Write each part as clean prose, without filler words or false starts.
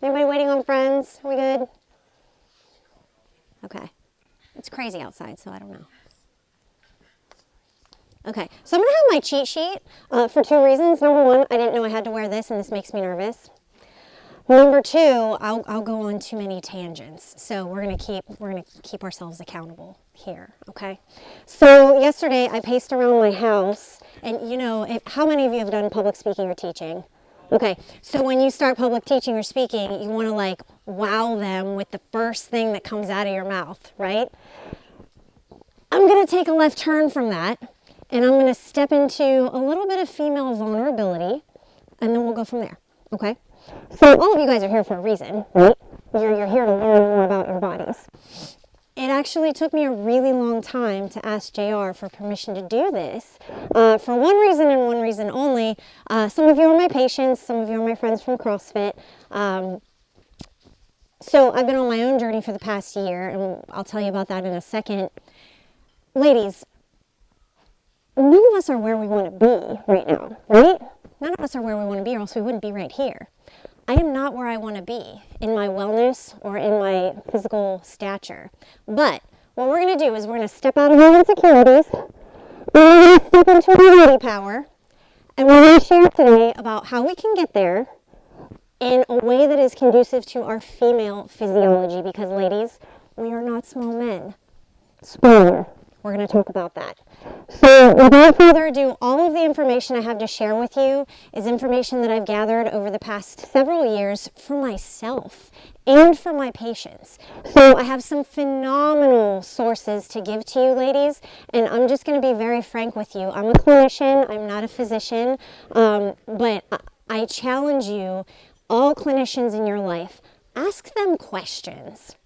Anybody waiting on friends? We good? Okay. It's crazy outside, so I don't know. Okay, so I'm going to have my cheat sheet for two reasons. Number one, I didn't know I had to wear this, and this makes me nervous. Number two, I'll go on too many tangents, so we're gonna keep ourselves accountable here, okay? So yesterday I paced around my house, and you know, how many of you have done public speaking or teaching? Okay, so when you start public teaching or speaking, you want to like wow them with the first thing that comes out of your mouth, right? I'm gonna take a left turn from that, and I'm gonna step into a little bit of female vulnerability, and then we'll go from there, okay? So all of you guys are here for a reason, right? You're here to learn more about your bodies. It actually took me a really long time to ask JR for permission to do this for one reason and one reason only. Some of you are my patients, some of you are my friends from CrossFit. So I've been on my own journey for the past year, and I'll tell you about that in a second. Ladies, none of us are where we want to be right now, right? None of us are where we want to be, or else we wouldn't be right here. I am not where I want to be in my wellness or in my physical stature. But what we're going to do is we're going to step out of our insecurities, we're going to step into our body power, and we're going to share today about how we can get there in a way that is conducive to our female physiology, because ladies, we are not small men. Spoiler. We're going to talk about that. So without further ado, all of the information I have to share with you is information that I've gathered over the past several years for myself and for my patients. So I have some phenomenal sources to give to you, ladies, and I'm just going to be very frank with you. I'm a clinician, I'm not a physician, but I challenge you, all clinicians in your life, ask them questions.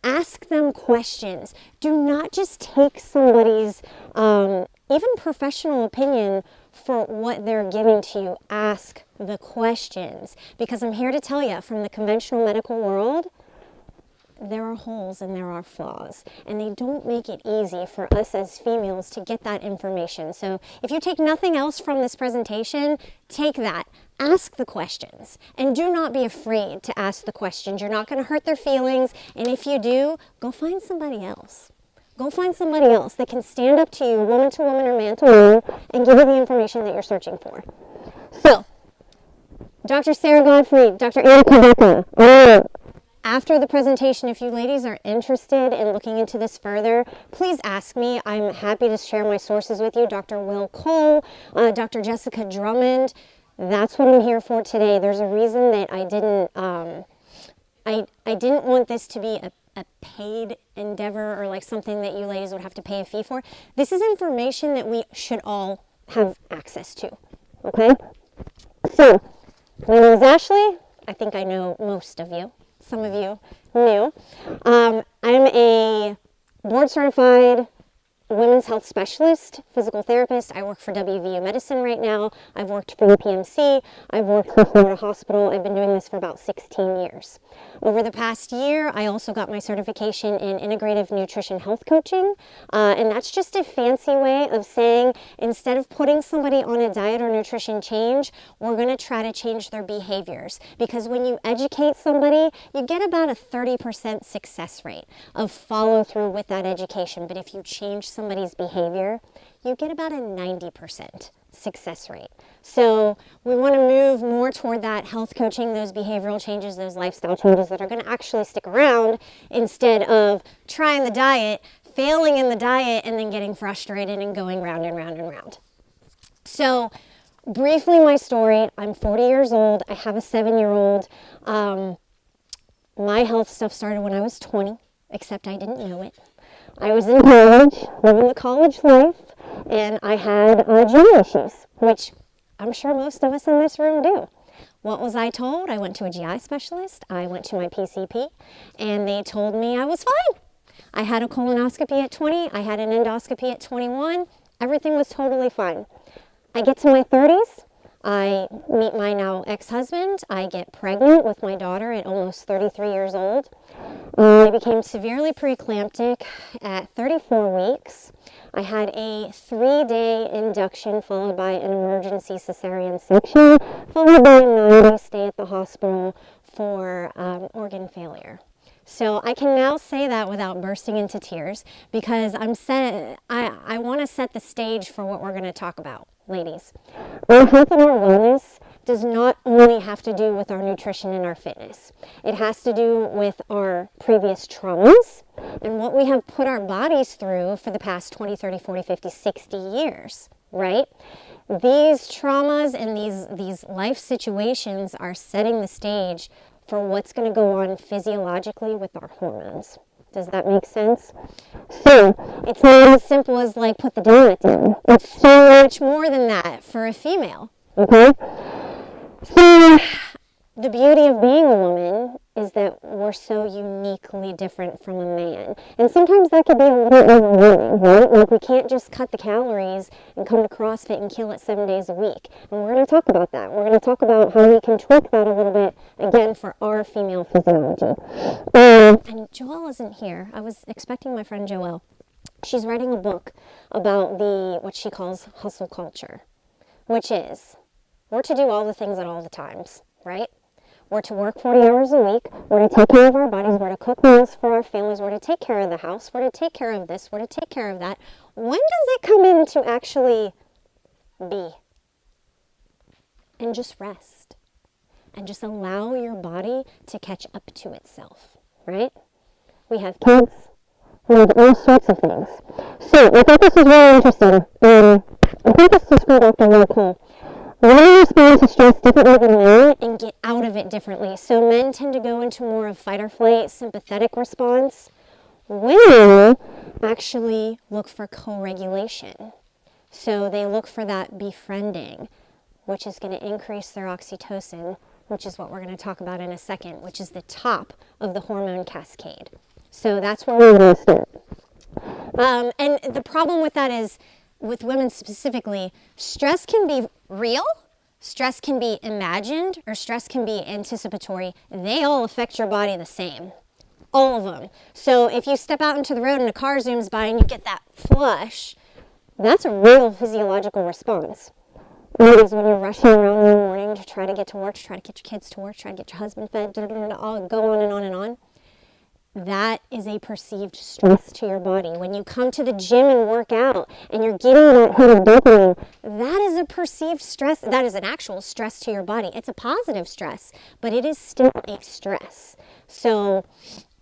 Ask them questions. Do not just take somebody's even professional opinion for what they're giving to you. Ask the questions. Because I'm here to tell you, from the conventional medical world, there are holes and there are flaws. And they don't make it easy for us as females to get that information. So if you take nothing else from this presentation, take that. Ask the questions, and do not be afraid to ask the questions. You're not going to hurt their feelings, and if you do, go find somebody else. Go find somebody else that can stand up to you, woman to woman or man to man, and give you the information that you're searching for. So, Dr. Sarah Godfrey, Dr. Anna Kaveka, after the presentation, if you ladies are interested in looking into this further, please ask me. I'm happy to share my sources with you. Dr. Will Cole, Dr. Jessica Drummond. That's what I'm here for today. There's a reason that I didn't want this to be a paid endeavor or like something that you ladies would have to pay a fee for. This is information that we should all have access to, okay? So, my name is Ashley. I think I know most of you. Some of you new. I'm a board certified women's health specialist, physical therapist. I work for WVU Medicine right now. I've worked for UPMC. I've worked for Florida Hospital. I've been doing this for about 16 years. Over the past year, I also got my certification in integrative nutrition health coaching. And that's just a fancy way of saying, instead of putting somebody on a diet or nutrition change, we're going to try to change their behaviors. Because when you educate somebody, you get about a 30% success rate of follow through with that education. But if you change somebody's behavior, you get about a 90% success rate. So we want to move more toward that health coaching, those behavioral changes, those lifestyle changes that are going to actually stick around, instead of trying the diet, failing in the diet, and then getting frustrated and going round and round and round. So briefly, my story: I'm 40 years old. I have a 7-year-old. My health stuff started when I was 20, except I didn't know it. I was in college, living the college life, and I had GI issues, which I'm sure most of us in this room do. What was I told? I went to a GI specialist, I went to my PCP, and they told me I was fine. I had a colonoscopy at 20, I had an endoscopy at 21, everything was totally fine. I get to my 30s, I meet my now ex-husband. I get pregnant with my daughter at almost 33 years old. I became severely preeclamptic at 34 weeks. I had a 3-day induction followed by an emergency cesarean section, followed by a 9-day stay at the hospital for organ failure. So I can now say that without bursting into tears because I want to set the stage for what we're going to talk about, ladies. Our health and our wellness does not only have to do with our nutrition and our fitness. It has to do with our previous traumas and what we have put our bodies through for the past 20, 30, 40, 50, 60 years, right? These traumas and these life situations are setting the stage for what's going to go on physiologically with our hormones. Does that make sense? So, it's not as simple as like put the donut down. It's so much more than that for a female. Okay? So, the beauty of being a woman is that we're so uniquely different from a man. And sometimes that could be a little overwhelming, right? Like we can't just cut the calories and come to CrossFit and kill it 7 days a week. And we're going to talk about that. We're going to talk about how we can tweak that a little bit, again, for our female physiology. And Joelle isn't here. I was expecting my friend Joelle. She's writing a book about what she calls hustle culture, which is we're to do all the things at all the times, right? We're to work 40 hours a week. We're to take care of our bodies. We're to cook meals for our families. We're to take care of the house. We're to take care of this. We're to take care of that. When does it come in to actually be? And just rest. And just allow your body to catch up to itself, right? We have kids. We have all sorts of things. So I thought this was really interesting. I think this is from Dr. Will Cole. Women respond to stress differently than men and get out of it differently. So men tend to go into more of fight or flight, sympathetic response. Women actually look for co-regulation. So they look for that befriending, which is going to increase their oxytocin, which is what we're going to talk about in a second, which is the top of the hormone cascade. So that's where we're going to start. And the problem with that is, with women specifically, stress can be real, stress can be imagined, or stress can be anticipatory. They all affect your body the same. All of them. So if you step out into the road and a car zooms by and you get that flush, that's a real physiological response. Ladies, when you're rushing around in the morning to try to get to work, to try to get your kids to work, try to get your husband fed, all go on and on and on. That is a perceived stress to your body. When you come to the gym and work out and you're getting that hit of dopamine, that is a perceived stress. That is an actual stress to your body. It's a positive stress, but it is still a stress. So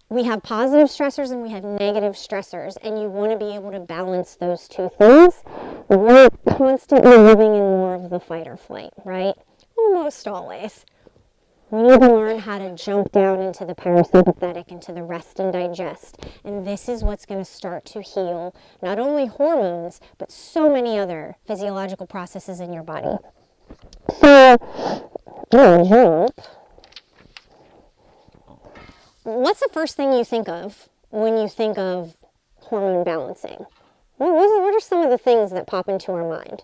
we have positive stressors and we have negative stressors, and you want to be able to balance those two things. We're constantly living in more of the fight or flight, right? Almost always. We need to learn how to jump down into the parasympathetic, into the rest and digest. And this is what's going to start to heal not only hormones, but so many other physiological processes in your body. So, jump. What's the first thing you think of when you think of hormone balancing? What are some of the things that pop into our mind?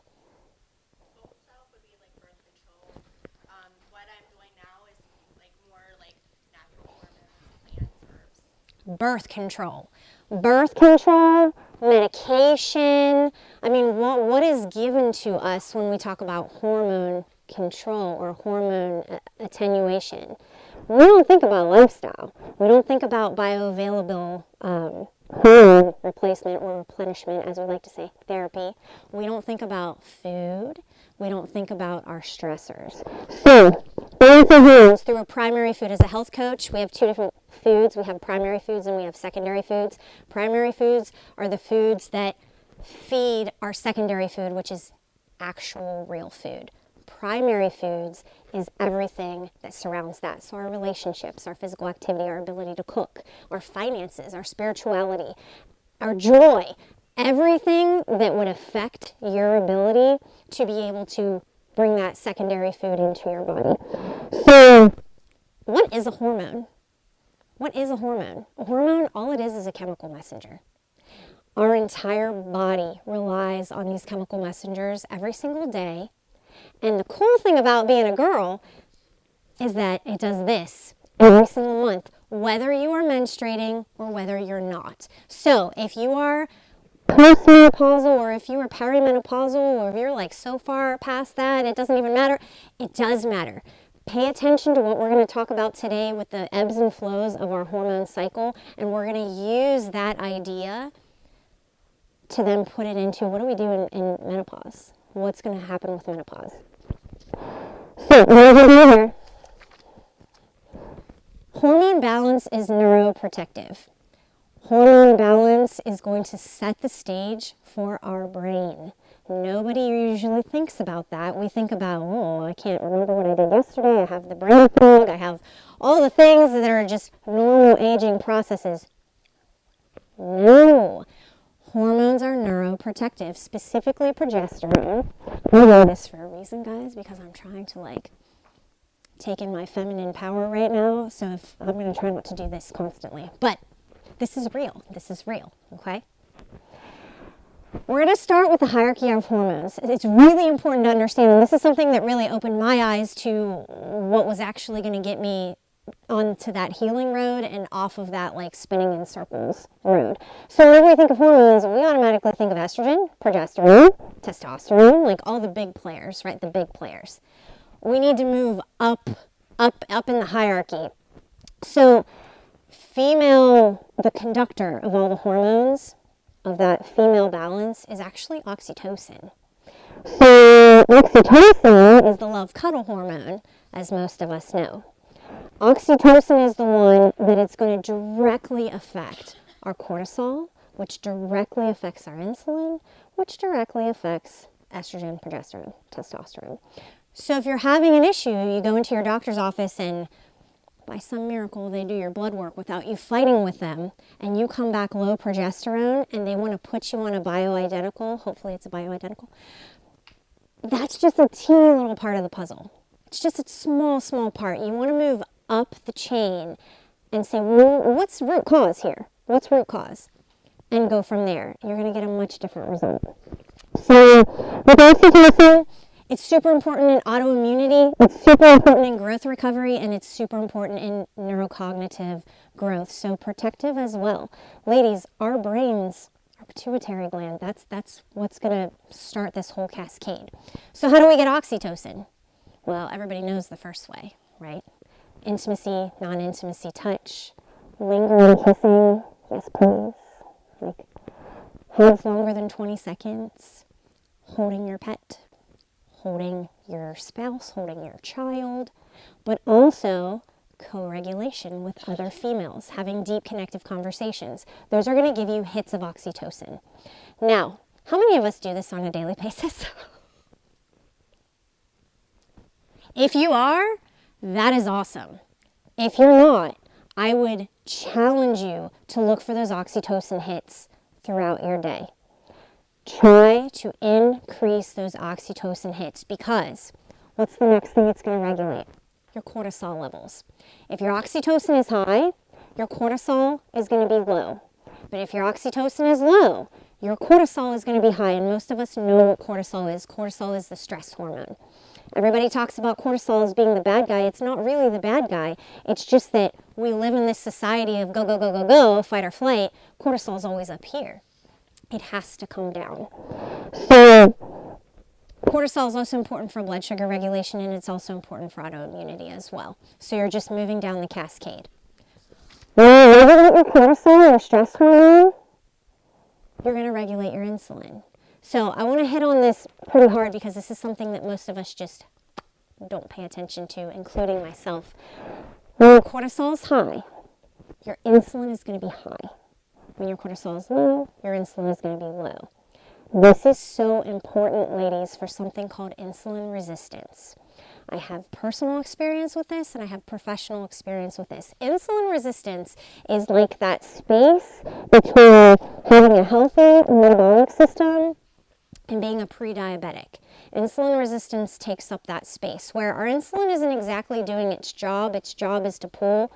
Birth control, medication. I mean, what is given to us when we talk about hormone control or hormone attenuation? We don't think about lifestyle. We don't think about bioavailable hormone replacement or replenishment, as we like to say, therapy. We don't think about food. We don't think about our stressors. So, balancing hormones through a primary food. As a health coach, we have two different foods. We have primary foods and we have secondary foods. Primary foods are the foods that feed our secondary food, which is actual real food. Primary foods is everything that surrounds that. So our relationships, our physical activity, our ability to cook, our finances, our spirituality, our joy, everything that would affect your ability to be able to bring that secondary food into your body. So, what is a hormone? What is a hormone? A hormone, all it is a chemical messenger. Our entire body relies on these chemical messengers every single day, And the cool thing about being a girl is that it does this every single month, whether you are menstruating or whether you're not. So if you are postmenopausal, or if you are perimenopausal, or if you're like so far past that, it doesn't even matter. It does matter. Pay attention to what we're going to talk about today with the ebbs and flows of our hormone cycle, and we're going to use that idea to then put it into what do we do in menopause? What's going to happen with menopause? So, here. Hormone balance is neuroprotective. Hormone balance is going to set the stage for our brain. Nobody usually thinks about that. We think about, oh, I can't remember what I did yesterday. I have the brain fog. I have all the things that are just normal aging processes. No. Hormones are neuroprotective, specifically progesterone. I know this for a reason, guys, because I'm trying to take in my feminine power right now. So if I'm going to try not to do this constantly. But this is real. This is real, okay? We're going to start with the hierarchy of hormones. It's really important to understand, and this is something that really opened my eyes to what was actually going to get me onto that healing road and off of that spinning in circles road. So whenever we think of hormones, we automatically think of estrogen, progesterone, testosterone, all the big players, right? The big players. We need to move up in the hierarchy. So the conductor of all the hormones of that female balance is actually oxytocin. So oxytocin is the love cuddle hormone, as most of us know. Oxytocin is the one that it's going to directly affect our cortisol, which directly affects our insulin, which directly affects estrogen, progesterone, testosterone. So if you're having an issue, you go into your doctor's office and by some miracle, they do your blood work without you fighting with them, and you come back low progesterone, and they want to put you on a bioidentical, hopefully it's a bioidentical, that's just a teeny little part of the puzzle. It's just a small, small part. You want to move up the chain and say, well, what's root cause here? What's root cause? And go from there. You're going to get a much different result. So with oxytocin, it's super important in autoimmunity, it's super important in growth recovery, and it's super important in neurocognitive growth. So protective as well. Ladies, our brains, our pituitary gland, that's what's going to start this whole cascade. So how do we get oxytocin? Well, everybody knows the first way, right? Intimacy, non-intimacy, touch, lingering kissing, yes please. Hugs longer than 20 seconds, holding your pet, holding your spouse, holding your child, but also co-regulation with other females, having deep connective conversations. Those are going to give you hits of oxytocin. Now, how many of us do this on a daily basis? If you are, that is awesome. If you're not, I would challenge you to look for those oxytocin hits throughout your day. Try to increase those oxytocin hits, because what's the next thing it's going to regulate? Your cortisol levels. If your oxytocin is high, your cortisol is going to be low. But if your oxytocin is low, your cortisol is going to be high. And most of us know what cortisol is. Cortisol is the stress hormone. Everybody talks about cortisol as being the bad guy. It's not really the bad guy. It's just that we live in this society of go, go, go, go, go, fight or flight. Cortisol is always up here. It has to come down. So cortisol is also important for blood sugar regulation, and it's also important for autoimmunity as well. So you're just moving down the cascade. When you regulate your cortisol, your stress hormone, you're going to regulate your insulin. So I want to hit on this pretty hard because this is something that most of us just don't pay attention to, including myself. When your cortisol is high, your insulin is going to be high. When your cortisol is low, your insulin is going to be low. This is so important, ladies, for something called insulin resistance. I have personal experience with this, and I have professional experience with this. Insulin resistance is like that space between having a healthy metabolic system and being a pre-diabetic. Insulin resistance takes up that space where our insulin isn't exactly doing its job. Its job is to pull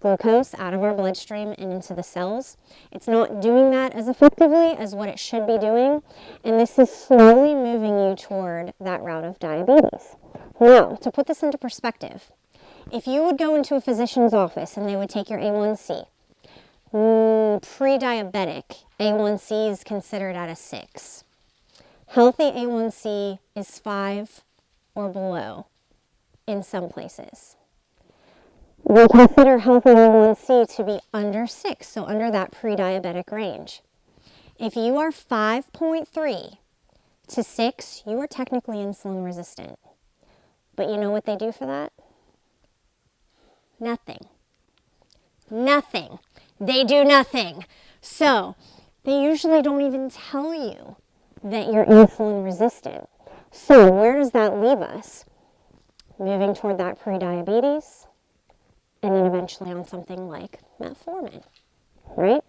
glucose out of our bloodstream and into the cells. It's not doing that as effectively as what it should be doing, and this is slowly moving you toward that route of diabetes. Now, to put this into perspective, if you would go into a physician's office and they would take your A1C, pre-diabetic A1C is considered at a 6. Healthy A1C is 5 or below in some places. We consider healthy A1C to be under 6, so under that pre-diabetic range. If you are 5.3 to 6, you are technically insulin resistant. But you know what they do for that? Nothing. Nothing. They do nothing. So, they usually don't even tell you that you're insulin resistant. So, where does that leave us? Moving toward that pre-diabetes, and then eventually on something like metformin, right?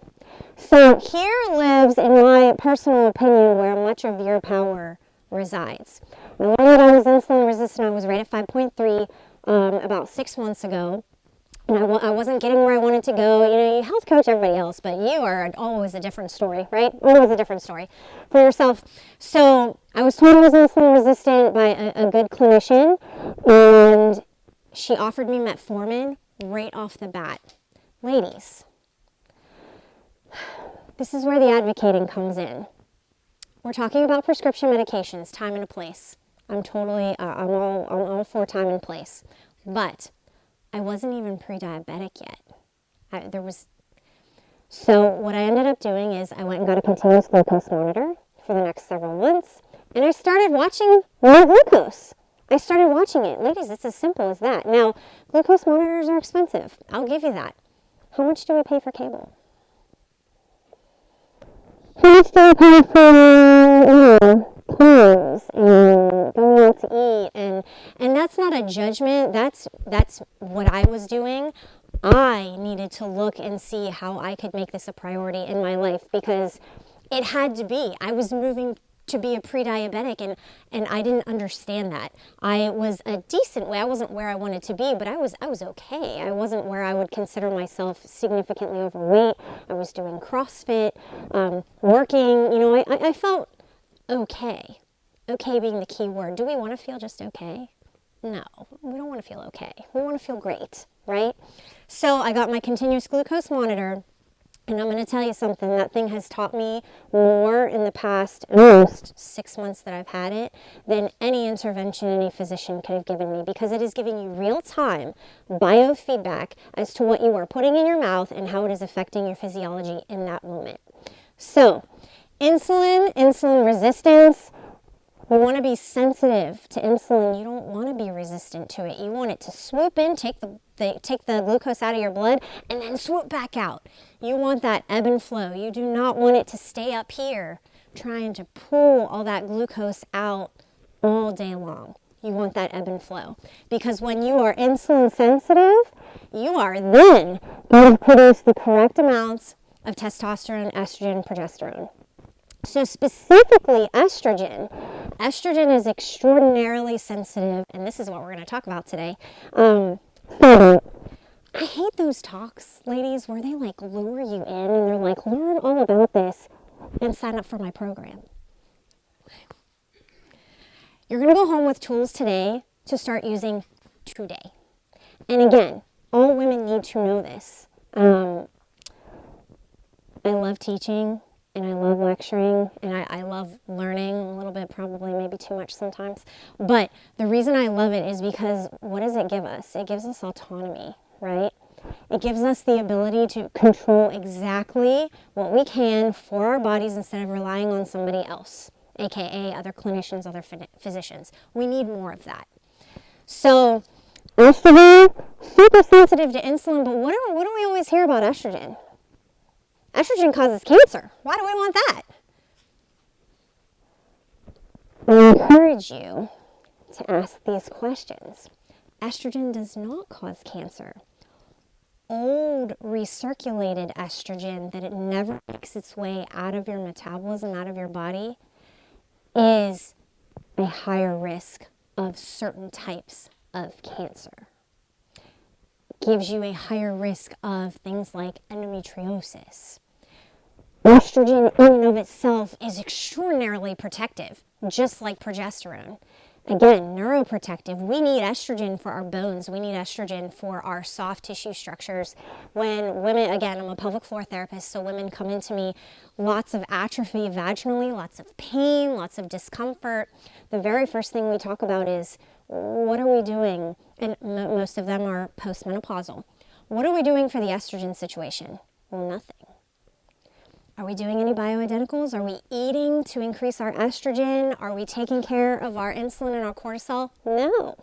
So, here lives, in my personal opinion, where much of your power resides. Now, when I was insulin resistant, I was right at 5.3 about 6 months ago. And I wasn't getting where I wanted to go. You know, you health coach everybody else, but you are always a different story, right? Always a different story for yourself. So I was told I was insulin resistant by a good clinician, and she offered me metformin right off the bat. Ladies, this is where the advocating comes in. We're talking about prescription medications, time and a place. I'm all for time and place. But I wasn't even pre-diabetic yet. So what I ended up doing is I went and got a continuous glucose monitor for the next several months, and I started watching my glucose. I started watching it. Ladies, it's as simple as that. Now, glucose monitors are expensive. I'll give you that. How much do we pay for cable? How much do we pay for, clothes and going out to eat? And that's not a judgment. That's what I was doing. I needed to look and see how I could make this a priority in my life, because it had to be. I was moving to be a pre-diabetic, and I didn't understand that. I was a decent way. I wasn't where I wanted to be, but I was okay. I wasn't where I would consider myself significantly overweight. I was doing CrossFit, working. You know, I felt okay. Okay being the key word. Do we want to feel just okay? No, we don't want to feel okay. We want to feel great, right? So I got my continuous glucose monitor, and I'm going to tell you something. That thing has taught me more in the past almost 6 months that I've had it than any intervention any physician could have given me, because it is giving you real-time biofeedback as to what you are putting in your mouth and how it is affecting your physiology in that moment. So, insulin resistance. We want to be sensitive to insulin. You don't want to be resistant to it. You want it to swoop in, take the glucose out of your blood, and then swoop back out. You want that ebb and flow. You do not want it to stay up here trying to pull all that glucose out all day long. You want that ebb and flow. Because when you are insulin sensitive, you are then going to produce the correct amounts of testosterone, estrogen, progesterone. So specifically estrogen is extraordinarily sensitive, and this is what we're going to talk about today. So I hate those talks, ladies, where they like lure you in and they're like, learn all about this and sign up for my program. You're going to go home with tools today to start using today. And again, all women need to know this. I love teaching. And I love lecturing, and I love learning a little bit, probably maybe too much sometimes. But the reason I love it is because what does it give us? It gives us autonomy, right? It gives us the ability to control exactly what we can for our bodies instead of relying on somebody else, aka other clinicians, other physicians. We need more of that. So, estrogen, super sensitive to insulin, but what do we always hear about estrogen? Estrogen causes cancer. Why do we want that? I encourage you to ask these questions. Estrogen does not cause cancer. Old recirculated estrogen that it never makes its way out of your metabolism, out of your body, is a higher risk of certain types of cancer. gives you a higher risk of things like endometriosis. Estrogen in and of itself is extraordinarily protective, just like progesterone. Again, neuroprotective. We need estrogen for our bones. We need estrogen for our soft tissue structures. When women, again, I'm a pelvic floor therapist, so women come into me, lots of atrophy vaginally, lots of pain, lots of discomfort. The very first thing we talk about is, what are we doing? And most of them are postmenopausal. What are we doing for the estrogen situation? Well, nothing. Are we doing any bioidenticals? Are we eating to increase our estrogen? Are we taking care of our insulin and our cortisol? No,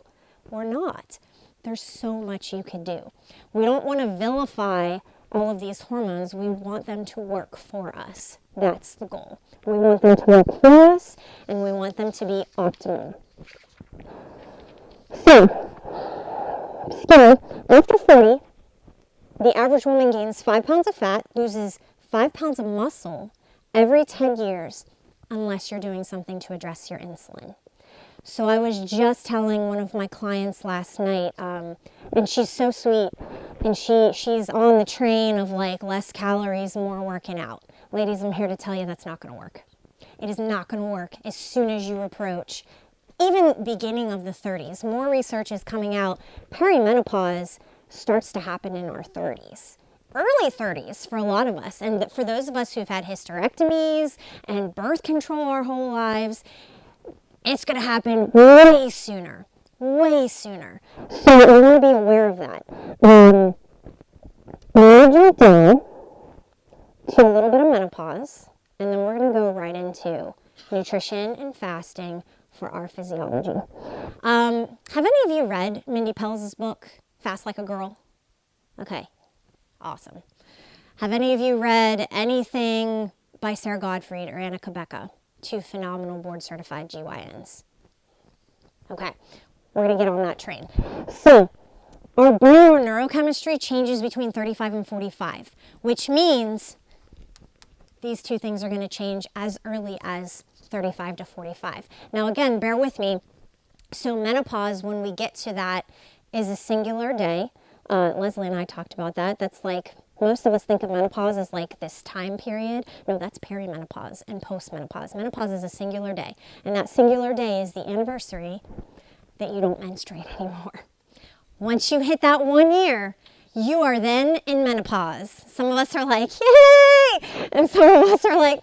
we're not. There's so much you could do. We don't want to vilify all of these hormones. We want them to work for us. That's the goal. We want them to work for us, and we want them to be optimal. So, skinny, after 40, the average woman gains 5 pounds of fat, loses 5 pounds of muscle every 10 years unless you're doing something to address your insulin. So I was just telling one of my clients last night, and she's so sweet, and she's on the train of like less calories, more working out. Ladies, I'm here to tell you that's not going to work. It is not going to work as soon as you approach even beginning of the 30s. More research is coming out. Perimenopause starts to happen in our 30s. Early 30s for a lot of us, and for those of us who've had hysterectomies and birth control our whole lives, it's going to happen way sooner, way sooner. So we want to be aware of that. We're going to jump down to a little bit of menopause, and then we're going to go right into nutrition and fasting for our physiology. Have any of you read Mindy Pelz's book, Fast Like a Girl? Okay. Awesome. Have any of you read anything by Sarah Gottfried or Anna Kabecka? Two phenomenal board-certified GYNs. Okay, we're going to get on that train. So, our brain or neurochemistry changes between 35 and 45, which means these two things are going to change as early as 35 to 45. Now, again, bear with me. So, menopause, when we get to that, is a singular day. Leslie and I talked about that. That's like, most of us think of menopause as like this time period. No, that's perimenopause and postmenopause. Menopause is a singular day. And that singular day is the anniversary that you don't menstruate anymore. Once you hit that 1 year, you are then in menopause. Some of us are like, yay! And some of us are like,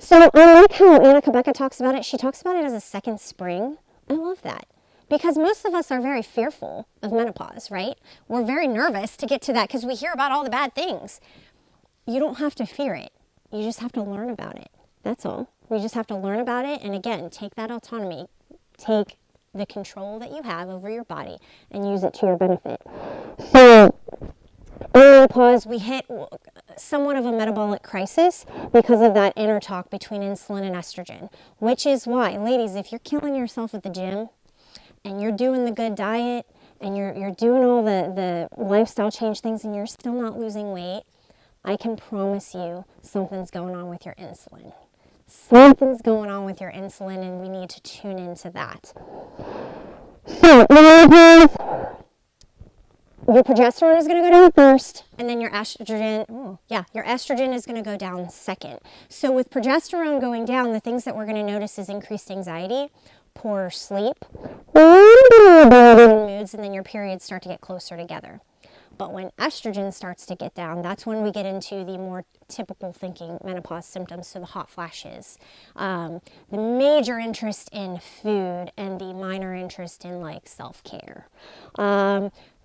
So I like how Anna Kabecka talks about it. She talks about it as a second spring. I love that. Because most of us are very fearful of menopause, right? We're very nervous to get to that because we hear about all the bad things. You don't have to fear it. You just have to learn about it. That's all. You just have to learn about it. And again, take that autonomy. Take the control that you have over your body and use it to your benefit. So, in menopause, we hit somewhat of a metabolic crisis because of that inner talk between insulin and estrogen. Which is why, ladies, if you're killing yourself at the gym, and you're doing the good diet, and you're doing all the lifestyle change things, and you're still not losing weight, I can promise you something's going on with your insulin. Something's going on with your insulin, and we need to tune into that. So, your progesterone is going to go down first, and then your estrogen, your estrogen is going to go down second. So with progesterone going down, the things that we're going to notice is increased anxiety, poorer sleep, moods, and then your periods start to get closer together. But when estrogen starts to get down, that's when we get into the more typical thinking menopause symptoms, so the hot flashes, the major interest in food, and the minor interest in like self-care,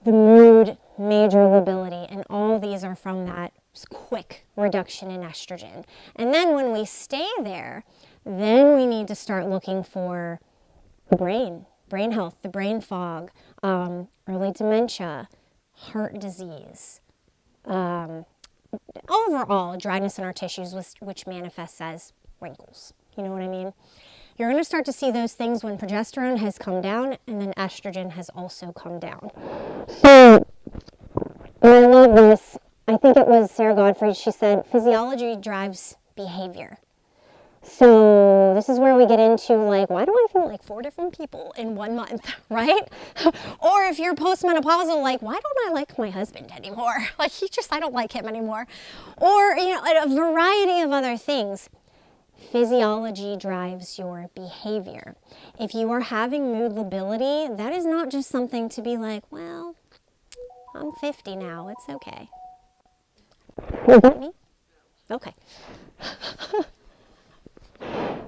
the mood, major lability, and all these are from that quick reduction in estrogen. And then when we stay there, then we need to start looking for the brain health, the brain fog, early dementia, heart disease, overall dryness in our tissues, which manifests as wrinkles. You know what I mean? You're going to start to see those things when progesterone has come down and then estrogen has also come down. So, and I love this. I think it was Sarah Gottfried. She said, physiology drives behavior. So this is where we get into like, why do I feel like 4 different people in 1 month, right? Or if you're postmenopausal, like, why don't I like my husband anymore? Like, I don't like him anymore. Or, a variety of other things. Physiology drives your behavior. If you are having mood lability, that is not just something to be like, well, I'm 50 now, it's okay. Is that me? Okay.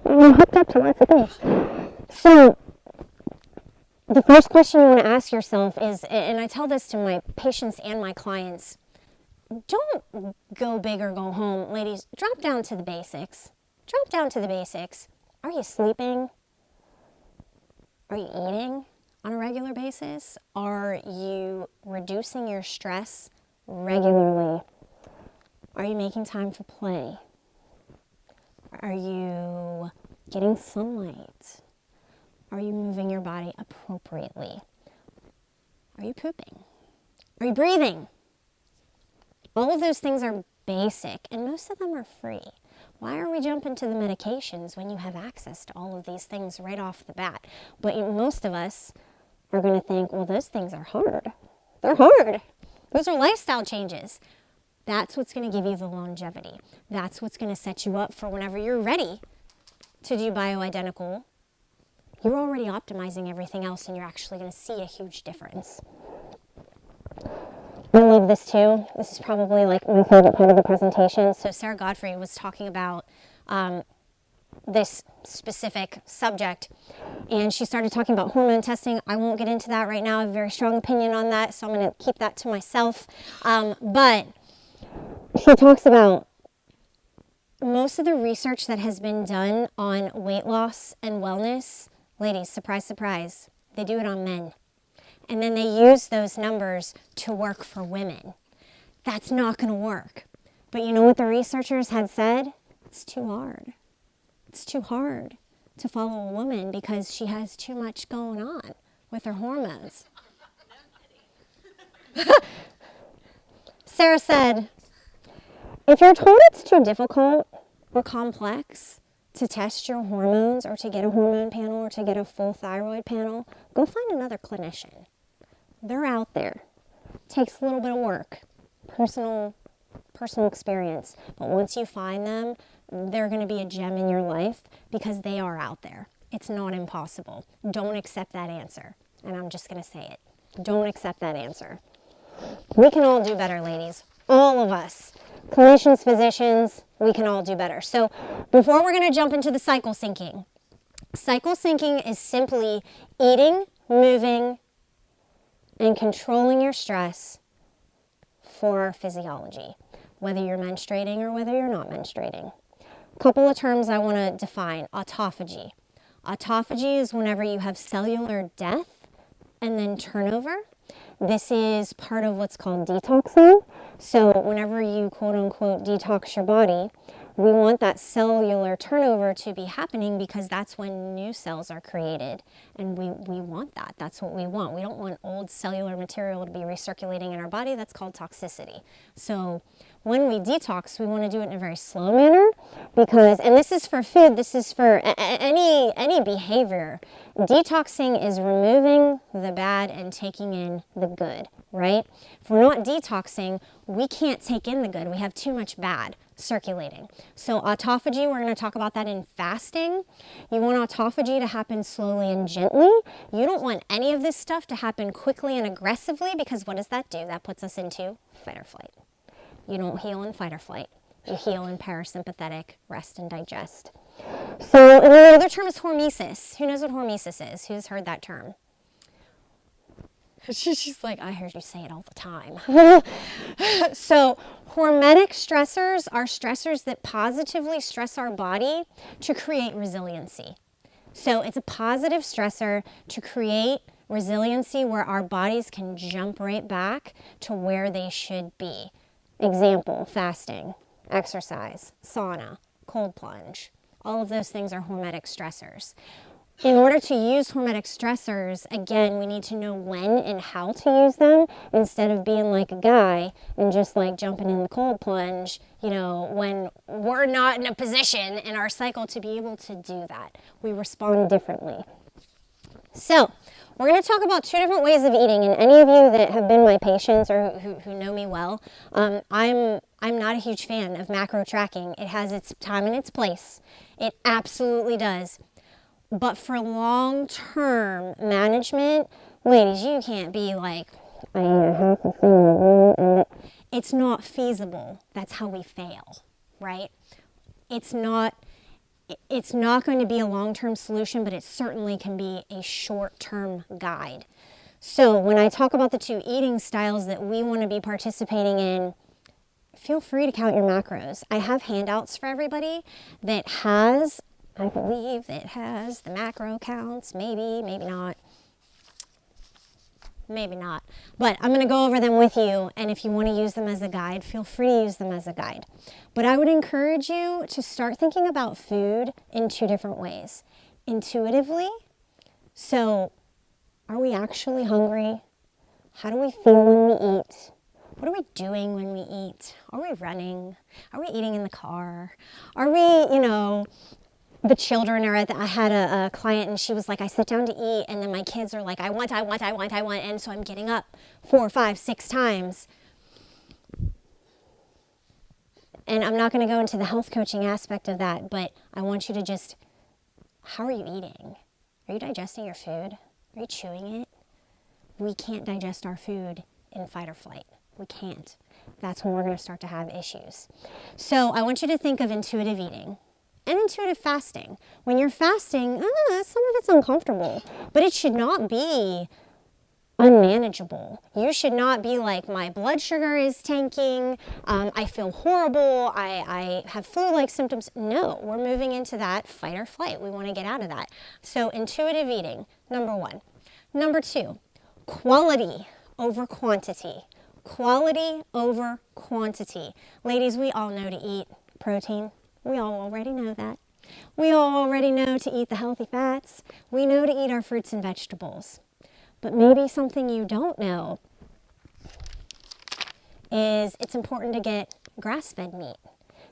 We're hooked up to lots of things. So, the first question you want to ask yourself is, and I tell this to my patients and my clients, don't go big or go home. Ladies, drop down to the basics. Drop down to the basics. Are you sleeping? Are you eating on a regular basis? Are you reducing your stress regularly? Are you making time for play? Are you getting sunlight? Are you moving your body appropriately? Are you pooping? Are you breathing? All of those things are basic, and most of them are free. Why are we jumping to the medications when you have access to all of these things right off the bat? But most of us are going to think, well, those things are hard. They're hard. Those are lifestyle changes. That's what's going to give you the longevity. That's what's going to set you up for whenever you're ready to do bioidentical. You're already optimizing everything else, and you're actually going to see a huge difference. I love this too. This is probably like my favorite part of the presentation. So Sarah Godfrey was talking about this specific subject, and she started talking about hormone testing. I won't get into that right now. I have a very strong opinion on that, so I'm going to keep that to myself. But she talks about most of the research that has been done on weight loss and wellness. Ladies, surprise, surprise, they do it on men. And then they use those numbers to work for women. That's not going to work. But you know what the researchers had said? It's too hard. It's too hard to follow a woman because she has too much going on with her hormones. Sarah said, if you're told it's too difficult or complex to test your hormones or to get a hormone panel or to get a full thyroid panel, go find another clinician. They're out there. Takes a little bit of work, personal experience. But once you find them, they're going to be a gem in your life because they are out there. It's not impossible. Don't accept that answer. And I'm just going to say it. Don't accept that answer. We can all do better, ladies. All of us. Clinicians, physicians, we can all do better. So before we're going to jump into the cycle syncing is simply eating, moving, and controlling your stress for our physiology, whether you're menstruating or whether you're not menstruating. A couple of terms I want to define. Autophagy. Autophagy is whenever you have cellular death and then turnover. This is part of what's called detoxing. So whenever you quote unquote detox your body, we want that cellular turnover to be happening because that's when new cells are created. And we want that. That's what we want. We don't want old cellular material to be recirculating in our body. That's called toxicity. So when we detox, we want to do it in a very slow manner because, and this is for food, this is for any behavior. Detoxing is removing the bad and taking in the good, right? If we're not detoxing, we can't take in the good. We have too much bad circulating. So autophagy, we're going to talk about that in fasting. You want autophagy to happen slowly and gently. You don't want any of this stuff to happen quickly and aggressively because what does that do? That puts us into fight or flight. You don't heal in fight or flight. You heal in parasympathetic rest and digest. So, and then the other term is hormesis. Who knows what hormesis is? Who's heard that term? She's like, I heard you say it all the time. So hormetic stressors are stressors that positively stress our body to create resiliency. So it's a positive stressor to create resiliency where our bodies can jump right back to where they should be. Example, fasting, exercise, sauna, cold plunge. All of those things are hormetic stressors. In order to use hormetic stressors, again, we need to know when and how to use them instead of being like a guy and just like jumping in the cold plunge, you know, when we're not in a position in our cycle to be able to do that. We respond differently. So, we're going to talk about 2 different ways of eating, and any of you that have been my patients or who know me well, I'm not a huge fan of macro tracking. It has its time and its place. It absolutely does. But for long-term management, ladies, you can't be like, I eat half a thing. It's not feasible. That's how we fail, right? It's not going to be a long-term solution, but it certainly can be a short-term guide. So when I talk about the 2 eating styles that we want to be participating in, feel free to count your macros. I have handouts for everybody that has, I believe it has the macro counts, maybe not. Maybe not. But I'm going to go over them with you, and if you want to use them as a guide, feel free to use them as a guide. But I would encourage you to start thinking about food in 2 different ways. Intuitively, so are we actually hungry? How do we feel when we eat? What are we doing when we eat? Are we running? Are we eating in the car? Are we, the children are I had a client and she was like, I sit down to eat and then my kids are like, I want. And so I'm getting up 4, 5, 6 times. And I'm not going to go into the health coaching aspect of that, but I want you to just, how are you eating? Are you digesting your food? Are you chewing it? We can't digest our food in fight or flight. We can't. That's when we're going to start to have issues. So I want you to think of intuitive eating and intuitive fasting. When you're fasting, some of it's uncomfortable, but it should not be unmanageable. You should not be like, my blood sugar is tanking, I feel horrible, I have flu-like symptoms. No, we're moving into that fight or flight. We want to get out of that. So intuitive eating, number 1. Number 2, quality over quantity. Quality over quantity. Ladies, we all know to eat protein. We all already know that. We all already know to eat the healthy fats. We know to eat our fruits and vegetables. But maybe something you don't know is it's important to get grass-fed meat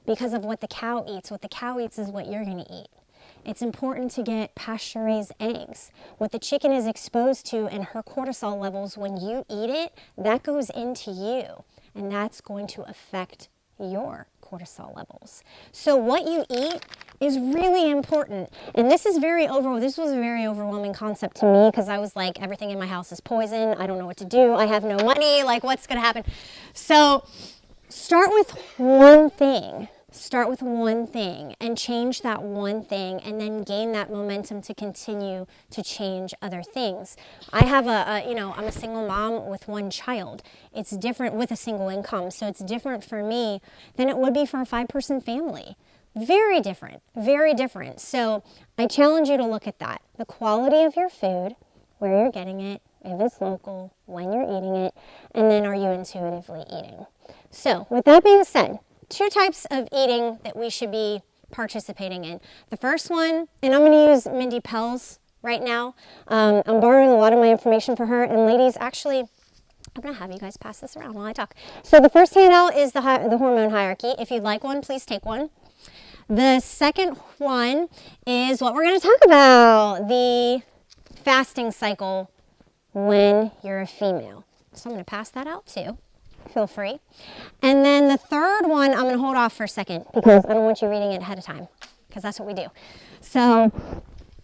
because of what the cow eats. What the cow eats is what you're going to eat. It's important to get pasture-raised eggs. What the chicken is exposed to and her cortisol levels when you eat it, that goes into you, and that's going to affect your cortisol levels. So what you eat is really important. And this was a very overwhelming concept to me because I was like, everything in my house is poison. I don't know what to do. I have no money. Like, what's going to happen? So start with one thing. Start with one thing and change that one thing and then gain that momentum to continue to change other things. I have I'm a single mom with 1 child. It's different with a single income. So it's different for me than it would be for a 5-person family. Very different, very different. So I challenge you to look at that. The quality of your food, where you're getting it, if it's local, when you're eating it, and then are you intuitively eating? So with that being said, 2 types of eating that we should be participating in. The first one, and I'm going to use Mindy Pell's right now. I'm borrowing a lot of my information for her. And ladies, actually, I'm going to have you guys pass this around while I talk. So the first handout is the hormone hierarchy. If you'd like one, please take one. The second one is what we're going to talk about, the fasting cycle when you're a female. So I'm going to pass that out too. Feel free. And then the third one, I'm going to hold off for a second because I don't want you reading it ahead of time because that's what we do. So,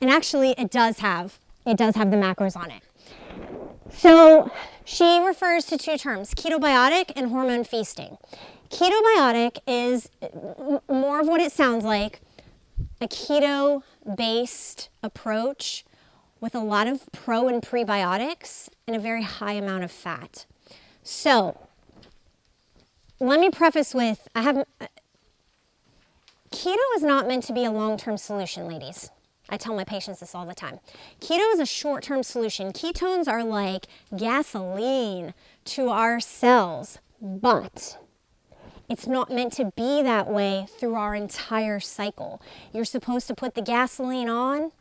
and actually it does have the macros on it. So she refers to 2 terms, ketobiotic and hormone feasting. Ketobiotic is more of what it sounds like, a keto-based approach with a lot of pro and prebiotics and a very high amount of fat. So let me preface with, keto is not meant to be a long-term solution, ladies. I tell my patients this all the time. Keto is a short-term solution. Ketones are like gasoline to our cells, but it's not meant to be that way through our entire cycle. You're supposed to put the gasoline on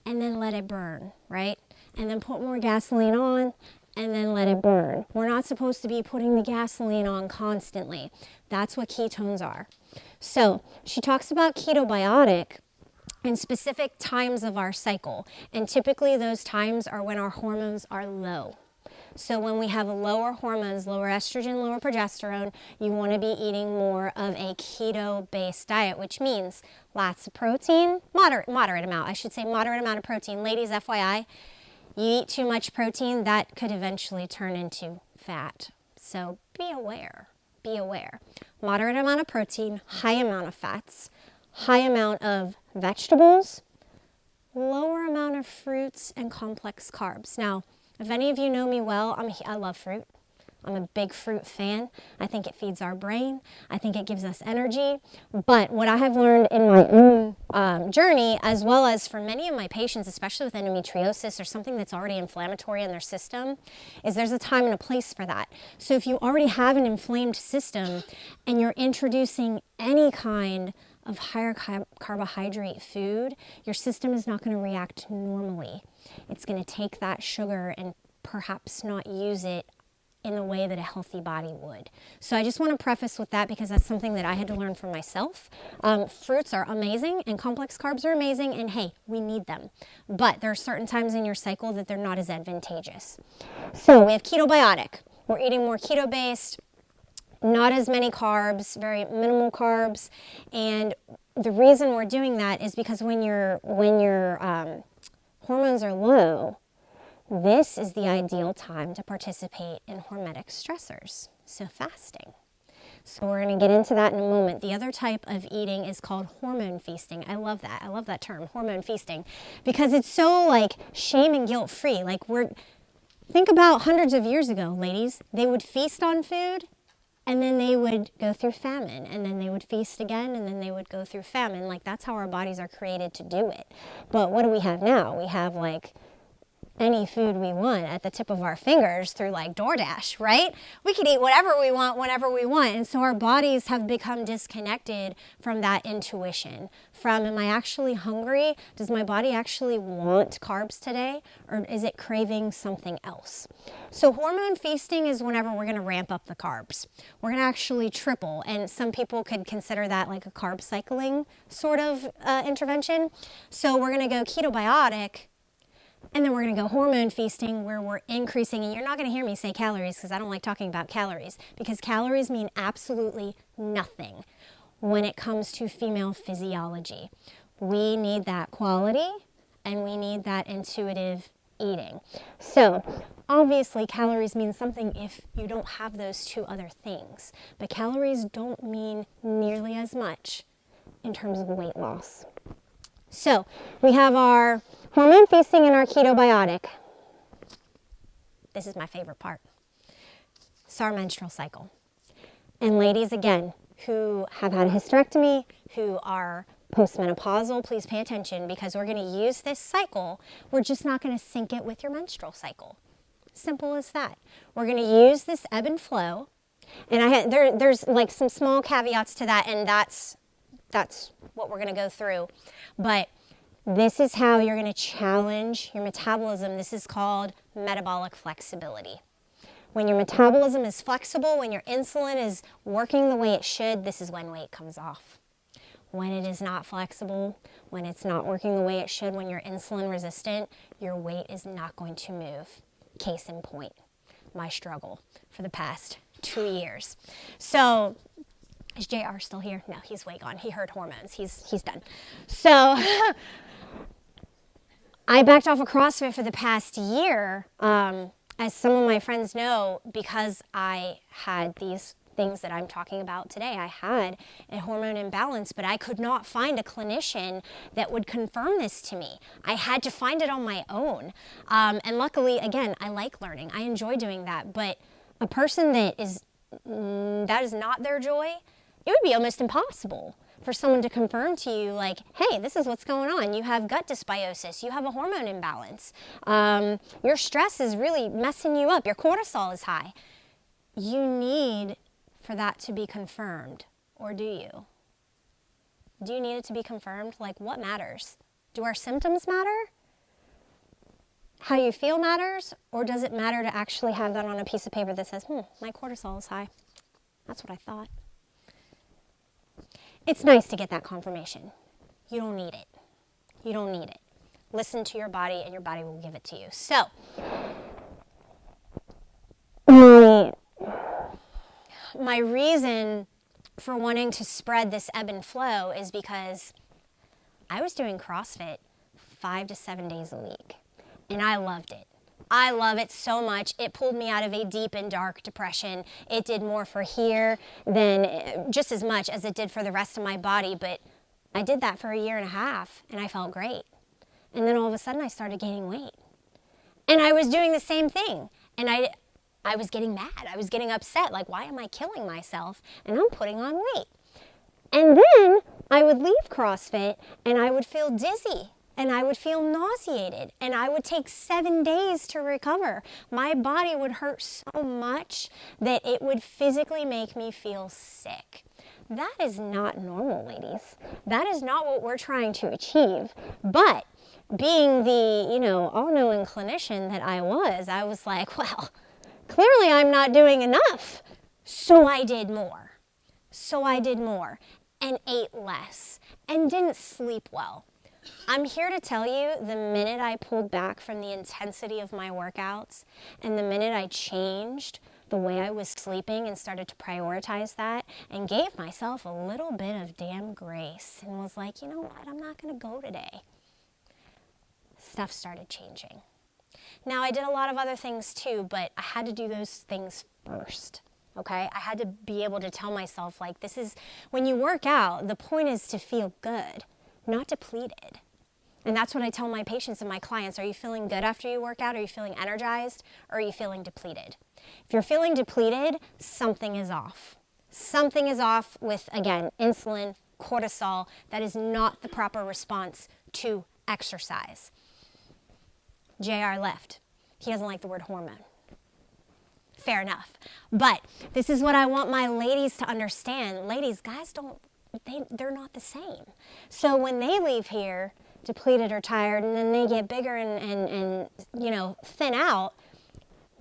and then let it burn, right? And then put more gasoline on, and then let it burn. We're not supposed to be putting the gasoline on constantly. That's what ketones are. So she talks about ketobiotic in specific times of our cycle. And typically those times are when our hormones are low. So when we have lower hormones, lower estrogen, lower progesterone, you want to be eating more of a keto-based diet, which means lots of protein, moderate amount. I should say moderate amount of protein. Ladies, FYI, you eat too much protein, that could eventually turn into fat. So be aware, be aware. Moderate amount of protein, high amount of fats, high amount of vegetables, lower amount of fruits and complex carbs. Now, if any of you know me well, I love fruit. I'm a big fruit fan. I think it feeds our brain. I think it gives us energy. But what I have learned in my own journey, as well as for many of my patients, especially with endometriosis or something that's already inflammatory in their system, is there's a time and a place for that. So if you already have an inflamed system and you're introducing any kind of higher carbohydrate food, your system is not going to react normally. It's going to take that sugar and perhaps not use it in the way that a healthy body would. So I just want to preface with that because that's something that I had to learn for myself. Fruits are amazing and complex carbs are amazing, and hey, we need them. But there are certain times in your cycle that they're not as advantageous. So we have ketobiotic. We're eating more keto-based, not as many carbs, very minimal carbs. And the reason we're doing that is because when your hormones are low, this is the ideal time to participate in hormetic stressors, so fasting. So we're going to get into that in a moment. The other type of eating is called hormone feasting. I love that. I love that term, hormone feasting, because it's so like shame and guilt free. Like think about hundreds of years ago, ladies, they would feast on food and then they would go through famine, and then they would feast again, and then they would go through famine. Like that's how our bodies are created to do it. But what do we have now? We have like any food we want at the tip of our fingers through like DoorDash, right? We can eat whatever we want, whenever we want. And so our bodies have become disconnected from that intuition. From, am I actually hungry? Does my body actually want carbs today? Or is it craving something else? So hormone feasting is whenever we're going to ramp up the carbs. We're going to actually triple. And some people could consider that like a carb cycling sort of intervention. So we're going to go ketobiotic, and then we're going to go hormone feasting where we're increasing, and you're not going to hear me say calories because I don't like talking about calories, because calories mean absolutely nothing when it comes to female physiology. We need that quality and we need that intuitive eating. So obviously calories mean something if you don't have those two other things, but calories don't mean nearly as much in terms of weight loss. So we have our hormone feasting and our ketobiotic. This is my favorite part. It's our menstrual cycle. And ladies, again, who have had a hysterectomy, who are postmenopausal, please pay attention because we're going to use this cycle. We're just not going to sync it with your menstrual cycle. Simple as that. We're going to use this ebb and flow. And there's like some small caveats to that, and that's what we're going to go through. But this is how you're going to challenge your metabolism. This is called metabolic flexibility. When your metabolism is flexible, when your insulin is working the way it should, this is when weight comes off. When it is not flexible, when it's not working the way it should, when you're insulin resistant, your weight is not going to move. Case in point, my struggle for the past 2 years. So, is JR still here? No, he's way gone. He heard hormones. He's done. So I backed off of CrossFit for the past year, as some of my friends know, because I had these things that I'm talking about today. I had a hormone imbalance, but I could not find a clinician that would confirm this to me. I had to find it on my own. And luckily, again, I like learning. I enjoy doing that. But a person that is not their joy, it would be almost impossible for someone to confirm to you like, hey, this is what's going on. You have gut dysbiosis. You have a hormone imbalance. Your stress is really messing you up. Your cortisol is high. You need for that to be confirmed, or do you? Do you need it to be confirmed? Like, what matters? Do our symptoms matter? how you feel matters, or does it matter to actually have that on a piece of paper that says, my cortisol is high? That's what I thought. It's nice to get that confirmation. You don't need it. You don't need it. Listen to your body, and your body will give it to you. So, my reason for wanting to spread this ebb and flow is because I was doing CrossFit 5 to 7 days a week, and I loved it. I love it so much. It pulled me out of a deep and dark depression. It did more for here than just as much as it did for the rest of my body, but I did that for a year and a half, and I felt great. And then all of a sudden I started gaining weight. And I was doing the same thing. And I was getting mad. I was getting upset. Like, why am I killing myself? And I'm putting on weight. And then I would leave CrossFit and I would feel dizzy. And I would feel nauseated. And I would take 7 days to recover. My body would hurt so much that it would physically make me feel sick. That is not normal, ladies. That is not what we're trying to achieve. But being the, all-knowing clinician that I was like, well, clearly I'm not doing enough. So I did more. And ate less and didn't sleep well. I'm here to tell you, the minute I pulled back from the intensity of my workouts and the minute I changed the way I was sleeping and started to prioritize that and gave myself a little bit of damn grace and was like, you know what, I'm not going to go today. Stuff started changing. Now, I did a lot of other things too, but I had to do those things first, okay? I had to be able to tell myself, like, this is, when you work out, the point is to feel good, not depleted. And that's what I tell my patients and my clients. Are you feeling good after you work out? Are you feeling energized? Or are you feeling depleted? If you're feeling depleted, something is off. Something is off with, again, insulin, cortisol. That is not the proper response to exercise. JR left. He doesn't like the word hormone. Fair enough. But this is what I want my ladies to understand. Ladies, guys they're not the same. So when they leave here depleted or tired and then they get bigger and thin out,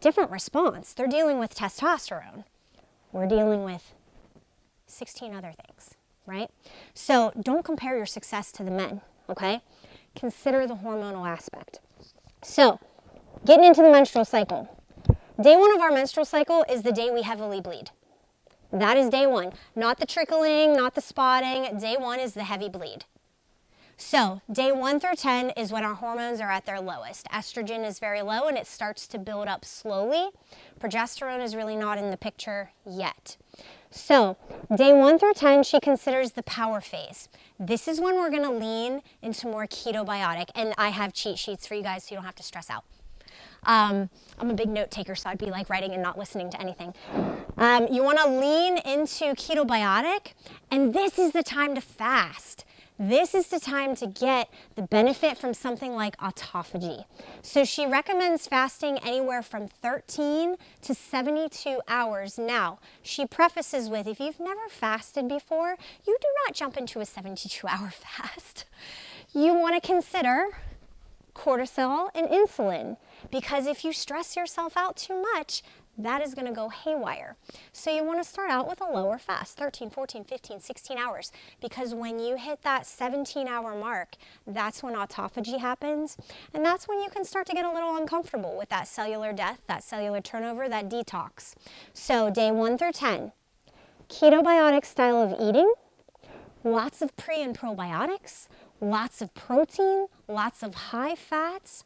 different response. They're dealing with testosterone. We're dealing with 16 other things, right? So don't compare your success to the men, okay? Consider the hormonal aspect. So, getting into the menstrual cycle. Day 1 of our menstrual cycle is the day we heavily bleed. That is day 1. Not the trickling, not the spotting. Day 1 is the heavy bleed. So, day 1 through 10 is when our hormones are at their lowest. Estrogen is very low and it starts to build up slowly. Progesterone is really not in the picture yet. So, day 1 through 10, she considers the power phase. This is when we're going to lean into more ketobiotic. And I have cheat sheets for you guys so you don't have to stress out. I'm a big note taker, so I'd be like writing and not listening to anything. You want to lean into ketobiotic, and this is the time to fast. This is the time to get the benefit from something like autophagy. So she recommends fasting anywhere from 13 to 72 hours. Now, she prefaces with, if you've never fasted before, you do not jump into a 72-hour fast. You want to consider cortisol and insulin, because if you stress yourself out too much, that is going to go haywire. So you want to start out with a lower fast, 13, 14, 15, 16 hours, because when you hit that 17-hour mark, that's when autophagy happens, and that's when you can start to get a little uncomfortable with that cellular death, that cellular turnover, that detox. So day 1 through 10, ketobiotic style of eating, lots of pre and probiotics, lots of protein, lots of high fats,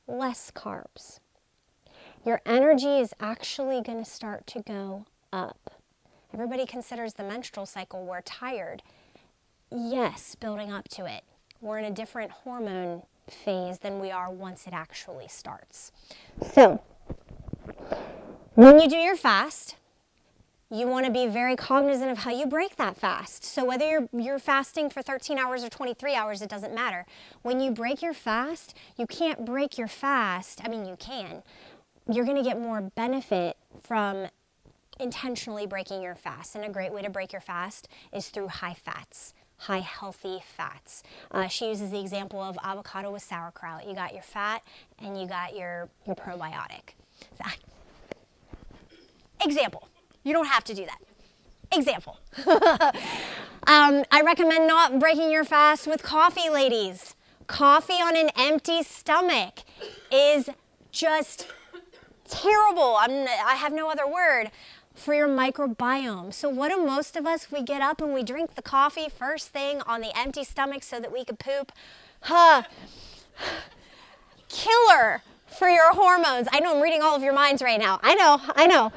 less carbs. Your energy is actually going to start to go up. Everybody considers the menstrual cycle, we're tired. Yes, building up to it. We're in a different hormone phase than we are once it actually starts. So, when you do your fast, you want to be very cognizant of how you break that fast. So whether you're fasting for 13 hours or 23 hours, it doesn't matter. When you break your fast, you can't break your fast. I mean, you can. You're going to get more benefit from intentionally breaking your fast. And a great way to break your fast is through high fats, high healthy fats. She uses the example of avocado with sauerkraut. You got your fat and you got your probiotic. Example. You don't have to do that. Example. I recommend not breaking your fast with coffee, ladies. Coffee on an empty stomach is just terrible. I have no other word for your microbiome. So what do most of us, we get up and we drink the coffee first thing on the empty stomach so that we could poop? Killer for your hormones. I know I'm reading all of your minds right now. I know.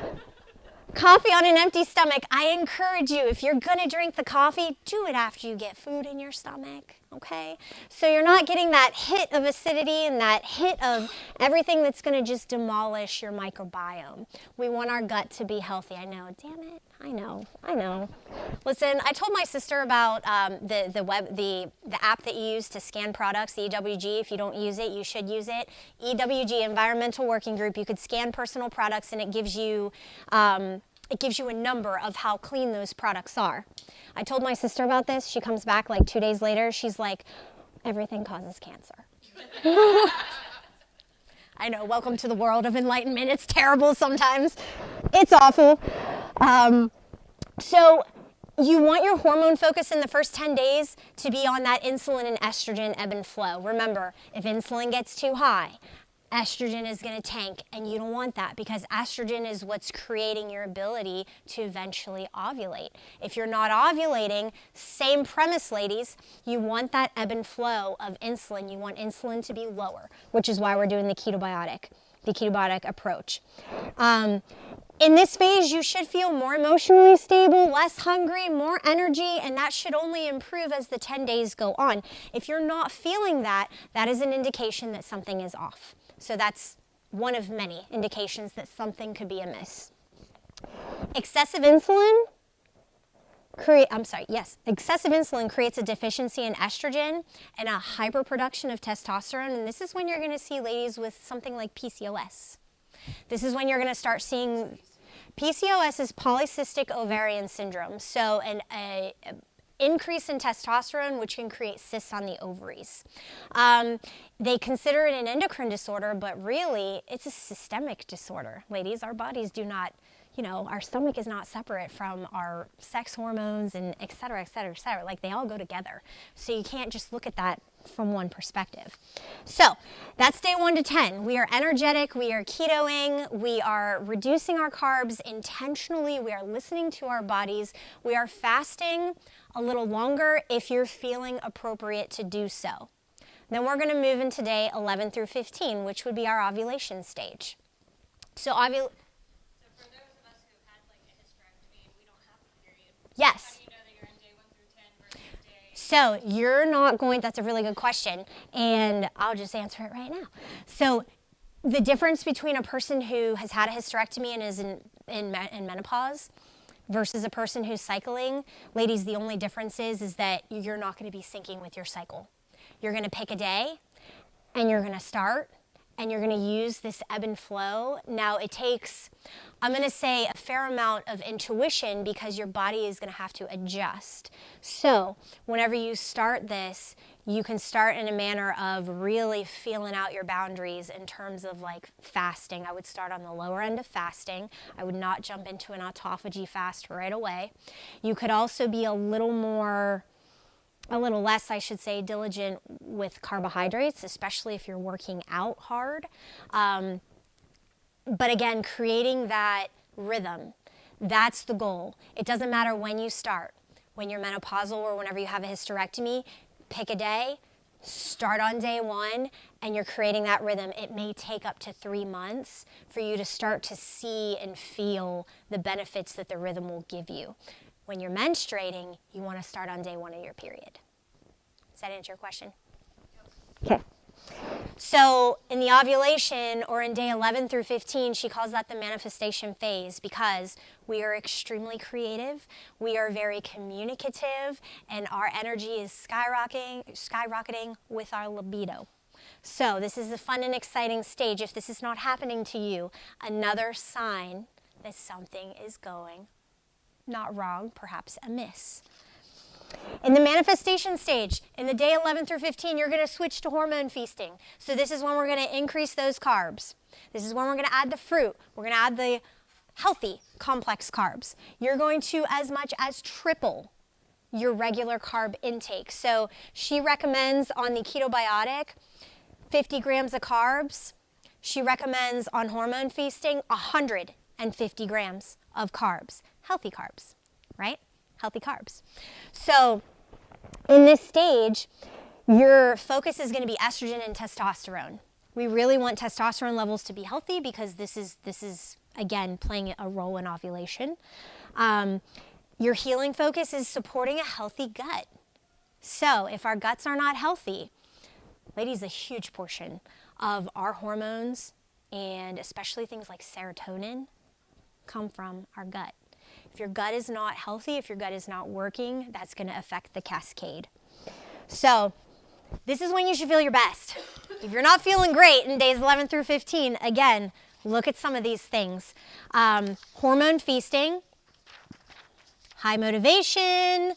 Coffee on an empty stomach. I encourage you, if you're going to drink the coffee, do it after you get food in your stomach, okay? So you're not getting that hit of acidity and that hit of everything that's going to just demolish your microbiome. We want our gut to be healthy. I know, damn it. I know. Listen, I told my sister about the app that you use to scan products, the EWG. If you don't use it, you should use it. EWG, Environmental Working Group. You could scan personal products and it gives you a number of how clean those products are. I told my sister about this. She comes back like 2 days later. She's like, everything causes cancer. I know, welcome to the world of enlightenment. It's terrible sometimes. It's awful. So you want your hormone focus in the first 10 days to be on that insulin and estrogen ebb and flow. Remember, if insulin gets too high, estrogen is going to tank, and you don't want that because estrogen is what's creating your ability to eventually ovulate. If you're not ovulating, same premise, ladies, you want that ebb and flow of insulin. You want insulin to be lower, which is why we're doing the ketobiotic approach. In this phase, you should feel more emotionally stable, less hungry, more energy, and that should only improve as the 10 days go on. If you're not feeling that, that is an indication that something is off. So that's one of many indications that something could be amiss. Excessive insulin creates a deficiency in estrogen and a hyperproduction of testosterone, and this is when you're going to see ladies with something like PCOS. This is when you're going to start seeing PCOS is polycystic ovarian syndrome. So an increase in testosterone, which can create cysts on the ovaries. They consider it an endocrine disorder, but really it's a systemic disorder. Ladies, our bodies do not, our stomach is not separate from our sex hormones and et cetera, et cetera, et cetera. Like they all go together. So you can't just look at that from one perspective. So that's day 1 to 10. We are energetic, we are ketoing, we are reducing our carbs intentionally, we are listening to our bodies, we are fasting a little longer if you're feeling appropriate to do so. Then we're going to move into day 11 through 15, which would be our ovulation stage. So for those of us who had like a hysterectomy and we don't have a period, yes. How do you know that you're in day 1 through 10 versus day... So you're not going, that's a really good question, and I'll just answer it right now. So the difference between a person who has had a hysterectomy and is in menopause versus a person who's cycling, ladies, the only difference is that you're not going to be syncing with your cycle. You're going to pick a day, and you're going to start, and you're going to use this ebb and flow. Now, it takes, I'm going to say, a fair amount of intuition because your body is going to have to adjust. So whenever you start this, you can start in a manner of really feeling out your boundaries in terms of like fasting. I would start on the lower end of fasting. I would not jump into an autophagy fast right away. You could also be a little less, I should say, diligent with carbohydrates, especially if you're working out hard. But again, creating that rhythm, that's the goal. It doesn't matter when you start. When you're menopausal or whenever you have a hysterectomy, pick a day, start on day 1, and you're creating that rhythm. It may take up to 3 months for you to start to see and feel the benefits that the rhythm will give you. When you're menstruating, you want to start on day 1 of your period. Does that answer your question? Okay. So in the ovulation, or in day 11 through 15, she calls that the manifestation phase because we are extremely creative, we are very communicative, and our energy is skyrocketing with our libido. So this is a fun and exciting stage. If this is not happening to you, another sign that something is going not wrong, perhaps amiss. In the manifestation stage, in the day 11 through 15, you're going to switch to hormone feasting. So this is when we're going to increase those carbs. This is when we're going to add the fruit. We're going to add the healthy complex carbs. You're going to as much as triple your regular carb intake. So she recommends on the Ketobiotic 50 grams of carbs. She recommends on hormone feasting 150 grams of carbs. Healthy carbs, right? Healthy carbs. So in this stage, your focus is going to be estrogen and testosterone. We really want testosterone levels to be healthy because this is again playing a role in ovulation. Your healing focus is supporting a healthy gut. So if our guts are not healthy, ladies, a huge portion of our hormones and especially things like serotonin come from our gut. If your gut is not healthy, if your gut is not working, that's going to affect the cascade. So this is when you should feel your best. If you're not feeling great in days 11 through 15, again, look at some of these things. Hormone feasting, high motivation,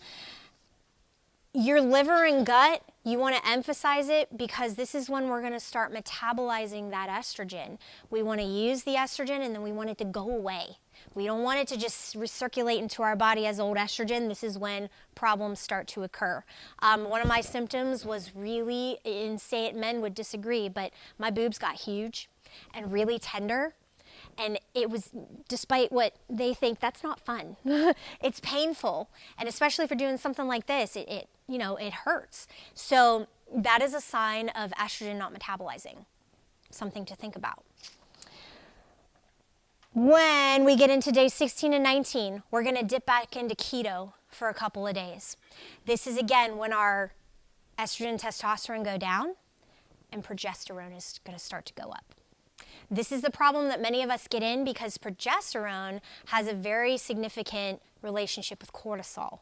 your liver and gut, you want to emphasize it because this is when we're going to start metabolizing that estrogen. We want to use the estrogen and then we want it to go away. We don't want it to just recirculate into our body as old estrogen. This is when problems start to occur. One of my symptoms was really, insane, men would disagree, but my boobs got huge and really tender. And it was, despite what they think, that's not fun. It's painful. And especially if you're doing something like this, it hurts. So that is a sign of estrogen not metabolizing. Something to think about. When we get into day 16 and 19, we're going to dip back into keto for a couple of days. This is, again, when our estrogen and testosterone go down and progesterone is going to start to go up. This is the problem that many of us get in because progesterone has a very significant relationship with cortisol.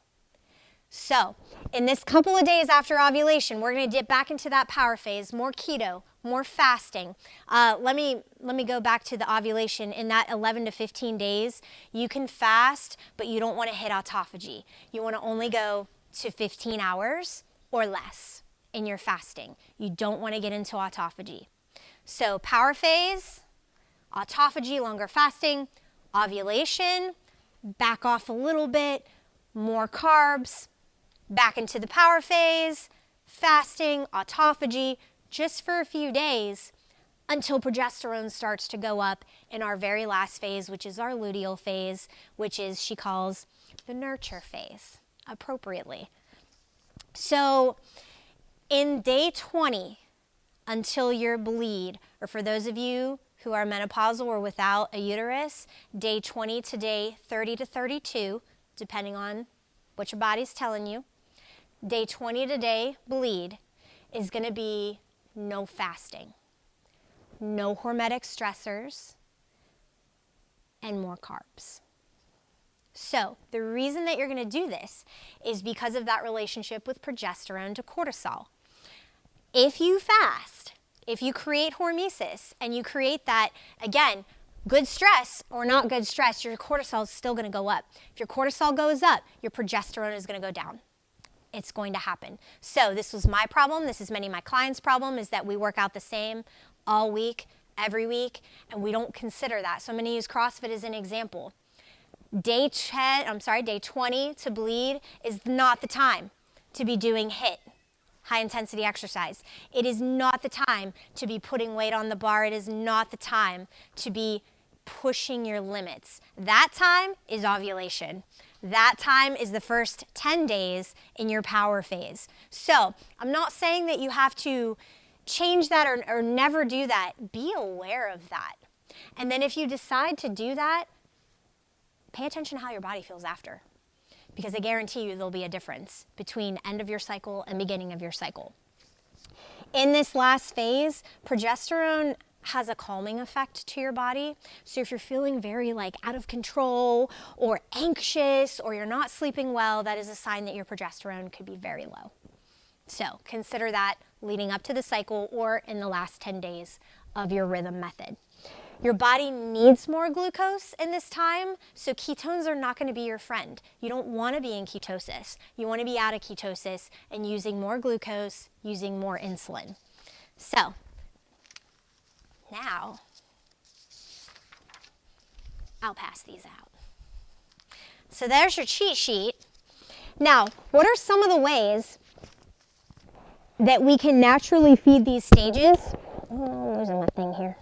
So, in this couple of days after ovulation, we're going to dip back into that power phase, more keto, more fasting. Let me go back to the ovulation. In that 11 to 15 days, you can fast, but you don't want to hit autophagy. You want to only go to 15 hours or less in your fasting. You don't want to get into autophagy. So power phase, autophagy, longer fasting, ovulation, back off a little bit, more carbs, back into the power phase, fasting, autophagy, just for a few days until progesterone starts to go up in our very last phase, which is our luteal phase, which is, she calls, the nurture phase, appropriately. So in day 20, until your bleed, or for those of you who are menopausal or without a uterus, day 20 to day 30 to 32, depending on what your body's telling you, day 20 to day bleed is going to be no fasting, no hormetic stressors, and more carbs. So the reason that you're going to do this is because of that relationship with progesterone to cortisol. If you fast, if you create hormesis and you create that, again, good stress or not good stress, your cortisol is still going to go up. If your cortisol goes up, your progesterone is going to go down. It's going to happen. So this was my problem. This is many of my clients' problem, is that we work out the same all week, every week, and we don't consider that. So I'm going to use CrossFit as an example. Day 20 to bleed is not the time to be doing HIIT, high intensity exercise. It is not the time to be putting weight on the bar. It is not the time to be pushing your limits. That time is ovulation. That time is the first 10 days in your power phase. So I'm not saying that you have to change that or never do that. Be aware of that. And then if you decide to do that, pay attention to how your body feels after. Because I guarantee you there'll be a difference between end of your cycle and beginning of your cycle. In this last phase, progesterone has a calming effect to your body. So if you're feeling very out of control or anxious or you're not sleeping well, that is a sign that your progesterone could be very low. So consider that leading up to the cycle or in the last 10 days of your rhythm method. Your body needs more glucose in this time, so ketones are not going to be your friend. You don't want to be in ketosis. You want to be out of ketosis and using more glucose, using more insulin. So, now, I'll pass these out. So there's your cheat sheet. Now, what are some of the ways that we can naturally feed these stages? Oh, I'm losing my thing here.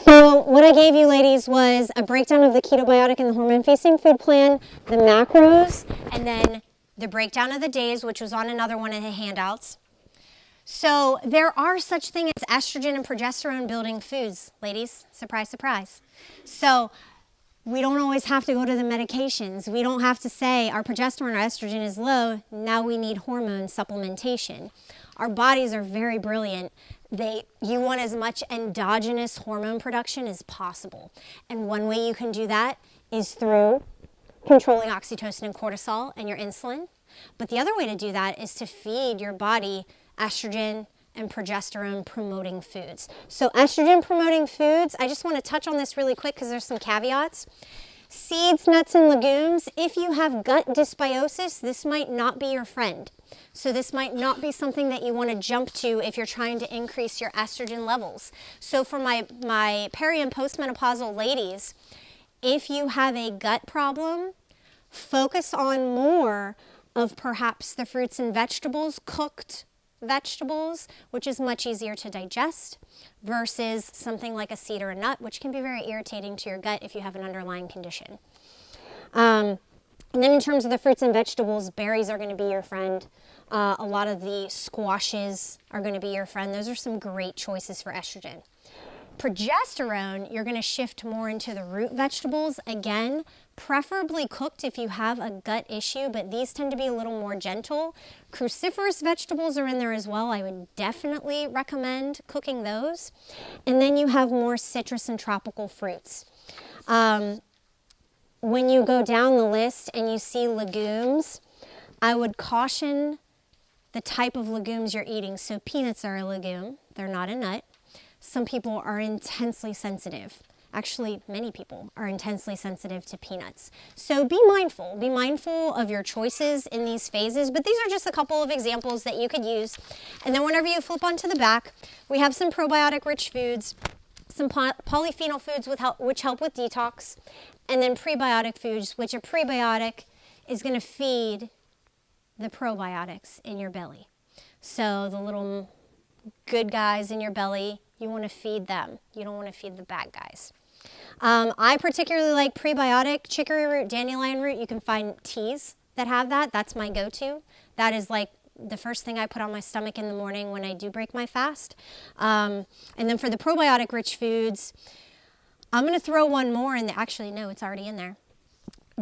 So what I gave you, ladies, was a breakdown of the ketobiotic and the hormone-facing food plan, the macros, and then the breakdown of the days, which was on another one of the handouts. So there are such things as estrogen and progesterone building foods, ladies. Surprise, surprise. So we don't always have to go to the medications. We don't have to say our progesterone or estrogen is low, now we need hormone supplementation. Our bodies are very brilliant. You want as much endogenous hormone production as possible. And one way you can do that is through controlling oxytocin and cortisol and your insulin. But the other way to do that is to feed your body estrogen and progesterone promoting foods. So estrogen promoting foods, I just want to touch on this really quick because there's some caveats. Seeds, nuts, and legumes, if you have gut dysbiosis, this might not be your friend. So this might not be something that you want to jump to if you're trying to increase your estrogen levels. So for my peri and postmenopausal ladies, if you have a gut problem, focus on more of perhaps the fruits and vegetables, cooked vegetables, which is much easier to digest, versus something like a seed or a nut, which can be very irritating to your gut if you have an underlying condition. And then in terms of the fruits and vegetables, berries are going to be your friend. A lot of the squashes are going to be your friend. Those are some great choices for estrogen. Progesterone, you're going to shift more into the root vegetables. Again, preferably cooked if you have a gut issue, but these tend to be a little more gentle. Cruciferous vegetables are in there as well. I would definitely recommend cooking those. And then you have more citrus and tropical fruits. When you go down the list and you see legumes, I would caution the type of legumes you're eating. So peanuts are a legume. They're not a nut. Some people are intensely sensitive. Actually, many people are intensely sensitive to peanuts. So be mindful. Be mindful of your choices in these phases. But these are just a couple of examples that you could use. And then whenever you flip onto the back, we have some probiotic-rich foods, some polyphenol foods which help with detox, and then prebiotic foods, which a prebiotic is going to feed the probiotics in your belly. So the little good guys in your belly, you want to feed them. You don't want to feed the bad guys. I particularly like prebiotic chicory root, dandelion root. You can find teas that have that. That's my go-to. That is like the first thing I put on my stomach in the morning when I do break my fast. And then for the probiotic-rich foods, I'm going to throw one more in. Actually, no, it's already in there.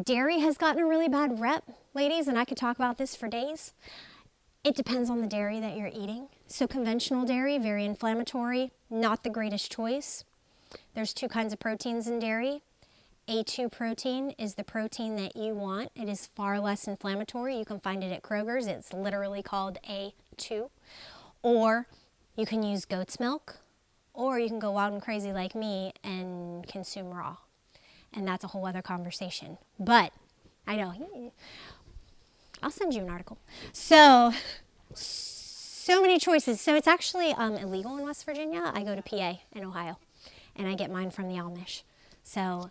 Dairy has gotten a really bad rep, ladies, and I could talk about this for days. It depends on the dairy that you're eating. So conventional dairy, very inflammatory, not the greatest choice. There's two kinds of proteins in dairy. A2 protein is the protein that you want. It is far less inflammatory. You can find it at Kroger's. It's literally called A2. Or you can use goat's milk, or you can go wild and crazy like me and consume raw. And that's a whole other conversation. But I know, I'll send you an article. So many choices. So it's actually illegal in West Virginia. I go to PA in Ohio, and I get mine from the Amish. So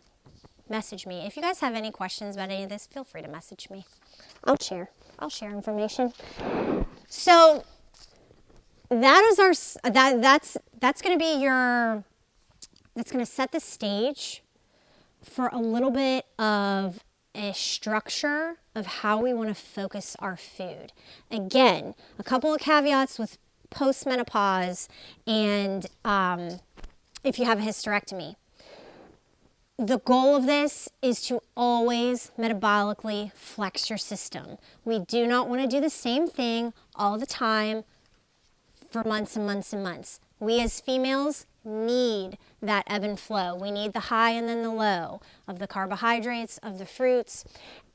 message me. If you guys have any questions about any of this, feel free to message me. I'll share information. So that is that's going to be that's going to set the stage for a little bit of a structure of how we want to focus our food. Again, a couple of caveats with postmenopause and if you have a hysterectomy. The goal of this is to always metabolically flex your system. We do not want to do the same thing all the time for months and months and months. We as females need that ebb and flow. We need the high and then the low of the carbohydrates, of the fruits,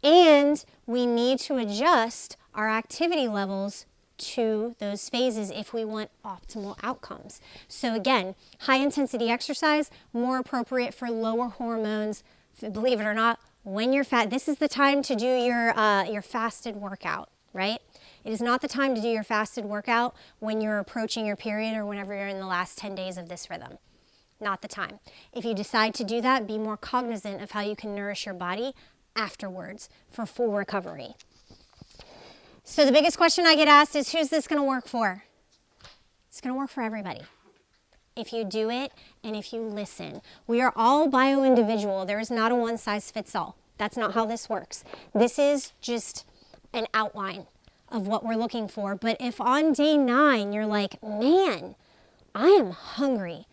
and we need to adjust our activity levels to those phases if we want optimal outcomes. So again, high intensity exercise, more appropriate for lower hormones. Believe it or not, when you're fat, this is the time to do your fasted workout, right? It is not the time to do your fasted workout when you're approaching your period or whenever you're in the last 10 days of this rhythm. Not the time. If you decide to do that, be more cognizant of how you can nourish your body afterwards for full recovery. So the biggest question I get asked is, who's this going to work for? It's going to work for everybody. If you do it and if you listen. We are all bio-individual. There is not a one-size-fits-all. That's not how this works. This is just an outline of what we're looking for. But if on day 9 you're like, man, I am hungry,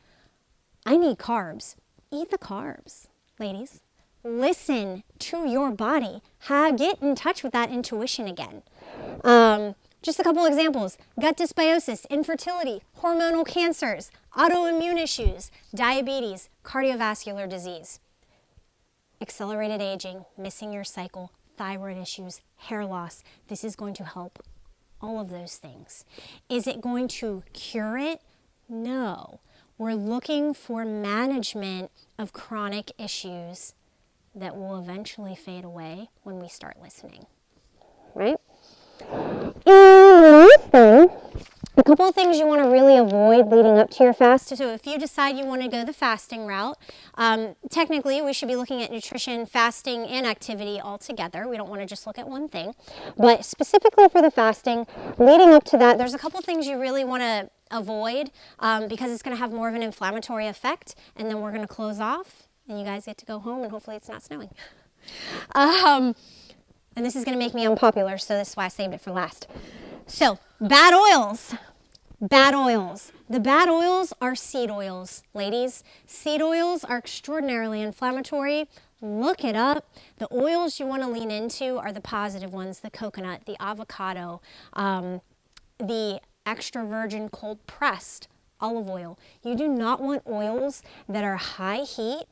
I need carbs, eat the carbs, ladies. Listen to your body. Get in touch with that intuition again. Just a couple examples: gut dysbiosis, infertility, hormonal cancers, autoimmune issues, diabetes, cardiovascular disease, accelerated aging, missing your cycle, thyroid issues, hair loss. This is going to help all of those things. Is it going to cure it? No. We're looking for management of chronic issues that will eventually fade away when we start listening. Right? And last thing, a couple of things you want to really avoid leading up to your fast. So if you decide you want to go the fasting route, technically we should be looking at nutrition, fasting, and activity all together. We don't want to just look at one thing. But specifically for the fasting, leading up to that, there's a couple things you really want to avoid because it's going to have more of an inflammatory effect. And then we're going to close off and you guys get to go home and hopefully it's not snowing. And this is going to make me unpopular, so this is why I saved it for last. So, bad oils. Bad oils. The bad oils are seed oils, ladies. Seed oils are extraordinarily inflammatory. Look it up. The oils you want to lean into are the positive ones: the coconut, the avocado, the extra virgin cold pressed olive oil. You do not want oils that are high heat,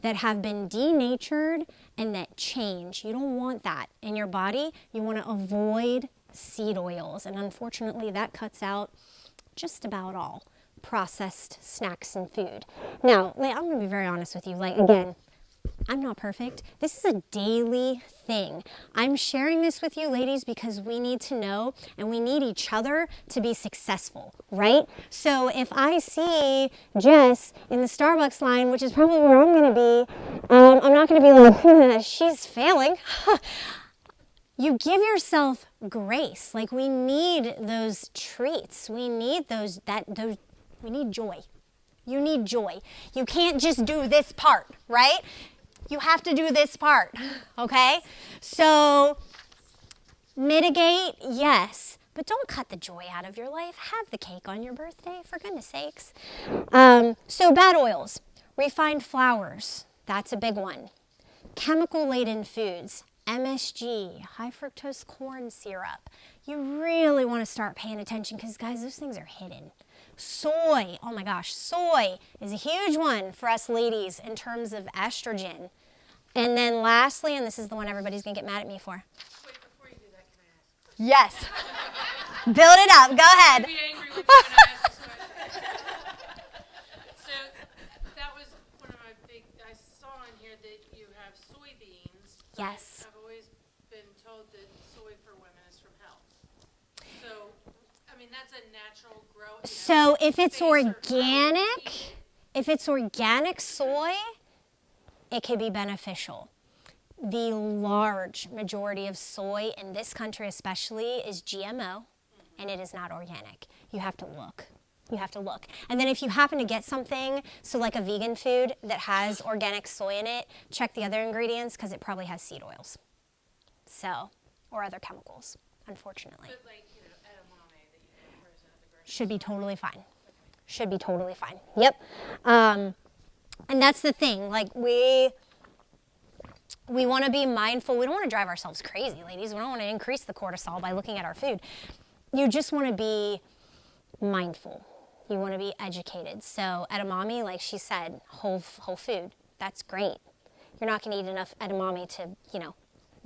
that have been denatured, and that change. You don't want that in your body. You want to avoid seed oils. And unfortunately, that cuts out just about all processed snacks and food. Now, I'm going to be very honest with you. Again, I'm not perfect. This is a daily thing. I'm sharing this with you, ladies, because we need to know and we need each other to be successful, right? So if I see Jess in the Starbucks line, which is probably where I'm going to be, I'm not going to be like, she's failing. You give yourself grace. We need those treats. We need we need joy. You need joy. You can't just do this part, right? You have to do this part, okay? So mitigate, yes, but don't cut the joy out of your life. Have the cake on your birthday, for goodness sakes. So bad oils, refined flours, that's a big one. Chemical-laden foods, MSG, high fructose corn syrup. You really want to start paying attention because, guys, those things are hidden. Soy, oh my gosh, soy is a huge one for us ladies in terms of estrogen. And then lastly, and this is the one everybody's going to get mad at me for. Wait, before you do that, can I ask a question? Yes. Build it up. Go ahead. I'd be angry with you when I ask this question. So that was one of my I saw in here that you have soybeans. Yes. I've always been told that soy for women is from hell. So, that's a natural growth. So if it's organic soy, it can be beneficial. The large majority of soy in this country especially is GMO, and it is not organic. You have to look. You have to look. And then if you happen to get something, so like a vegan food that has organic soy in it, check the other ingredients because it probably has seed oils. So, or other chemicals, unfortunately. But edamame that you can present at the grocery should be totally fine. Okay. Should be totally fine. Yep. And that's the thing. We want to be mindful. We don't want to drive ourselves crazy, ladies. We don't want to increase the cortisol by looking at our food. You just want to be mindful. You want to be educated. So edamame, like she said, whole food. That's great. You're not going to eat enough edamame to,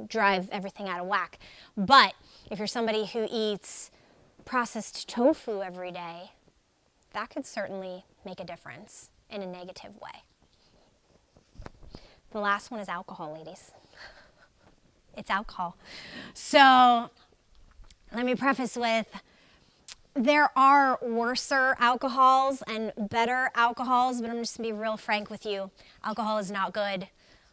drive everything out of whack. But if you're somebody who eats processed tofu every day, that could certainly make a difference in a negative way. The last one is alcohol, ladies. It's alcohol. So let me preface with, there are worser alcohols and better alcohols, but I'm just going to be real frank with you. Alcohol is not good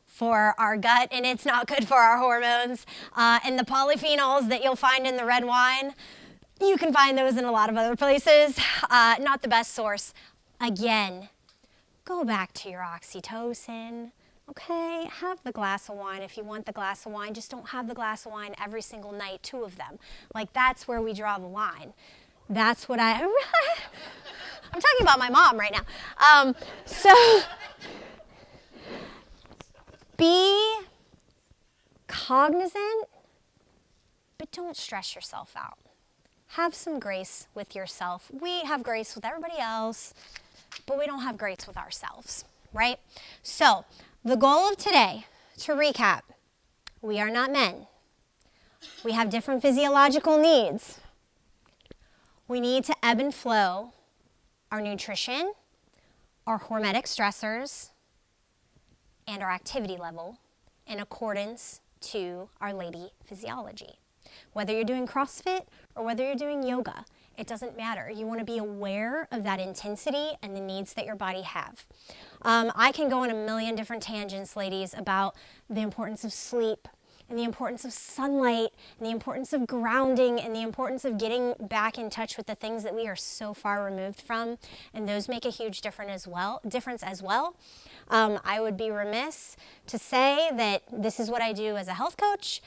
for our gut, and it's not good for our hormones. And the polyphenols that you'll find in the red wine, you can find those in a lot of other places. Not the best source. Again, go back to your oxytocin. Okay, have the glass of wine if you want the glass of wine. Just don't have the glass of wine every single night, 2 of them. Like, that's where we draw the line. That's what I'm talking about my mom right now. So be cognizant, but don't stress yourself out. Have some grace with yourself. We have grace with everybody else, but we don't have grace with ourselves, right? So the goal of today, to recap, we are not men. We have different physiological needs. We need to ebb and flow our nutrition, our hormetic stressors, and our activity level in accordance to our lady physiology. Whether you're doing CrossFit or whether you're doing yoga, it doesn't matter. You want to be aware of that intensity and the needs that your body have. I can go on a million different tangents, ladies, about the importance of sleep and the importance of sunlight and the importance of grounding and the importance of getting back in touch with the things that we are so far removed from, and those make a huge difference as well. I would be remiss to say that this is what I do as a health coach.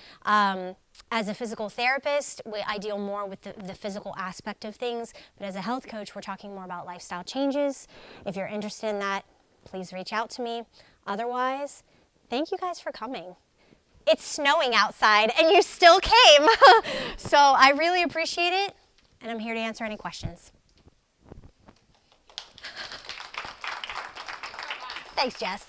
As a physical therapist, I deal more with the physical aspect of things, but as a health coach, we're talking more about lifestyle changes. If you're interested in that, please reach out to me. Otherwise, thank you guys for coming. It's snowing outside, and you still came. So I really appreciate it, and I'm here to answer any questions. Thanks, Jess.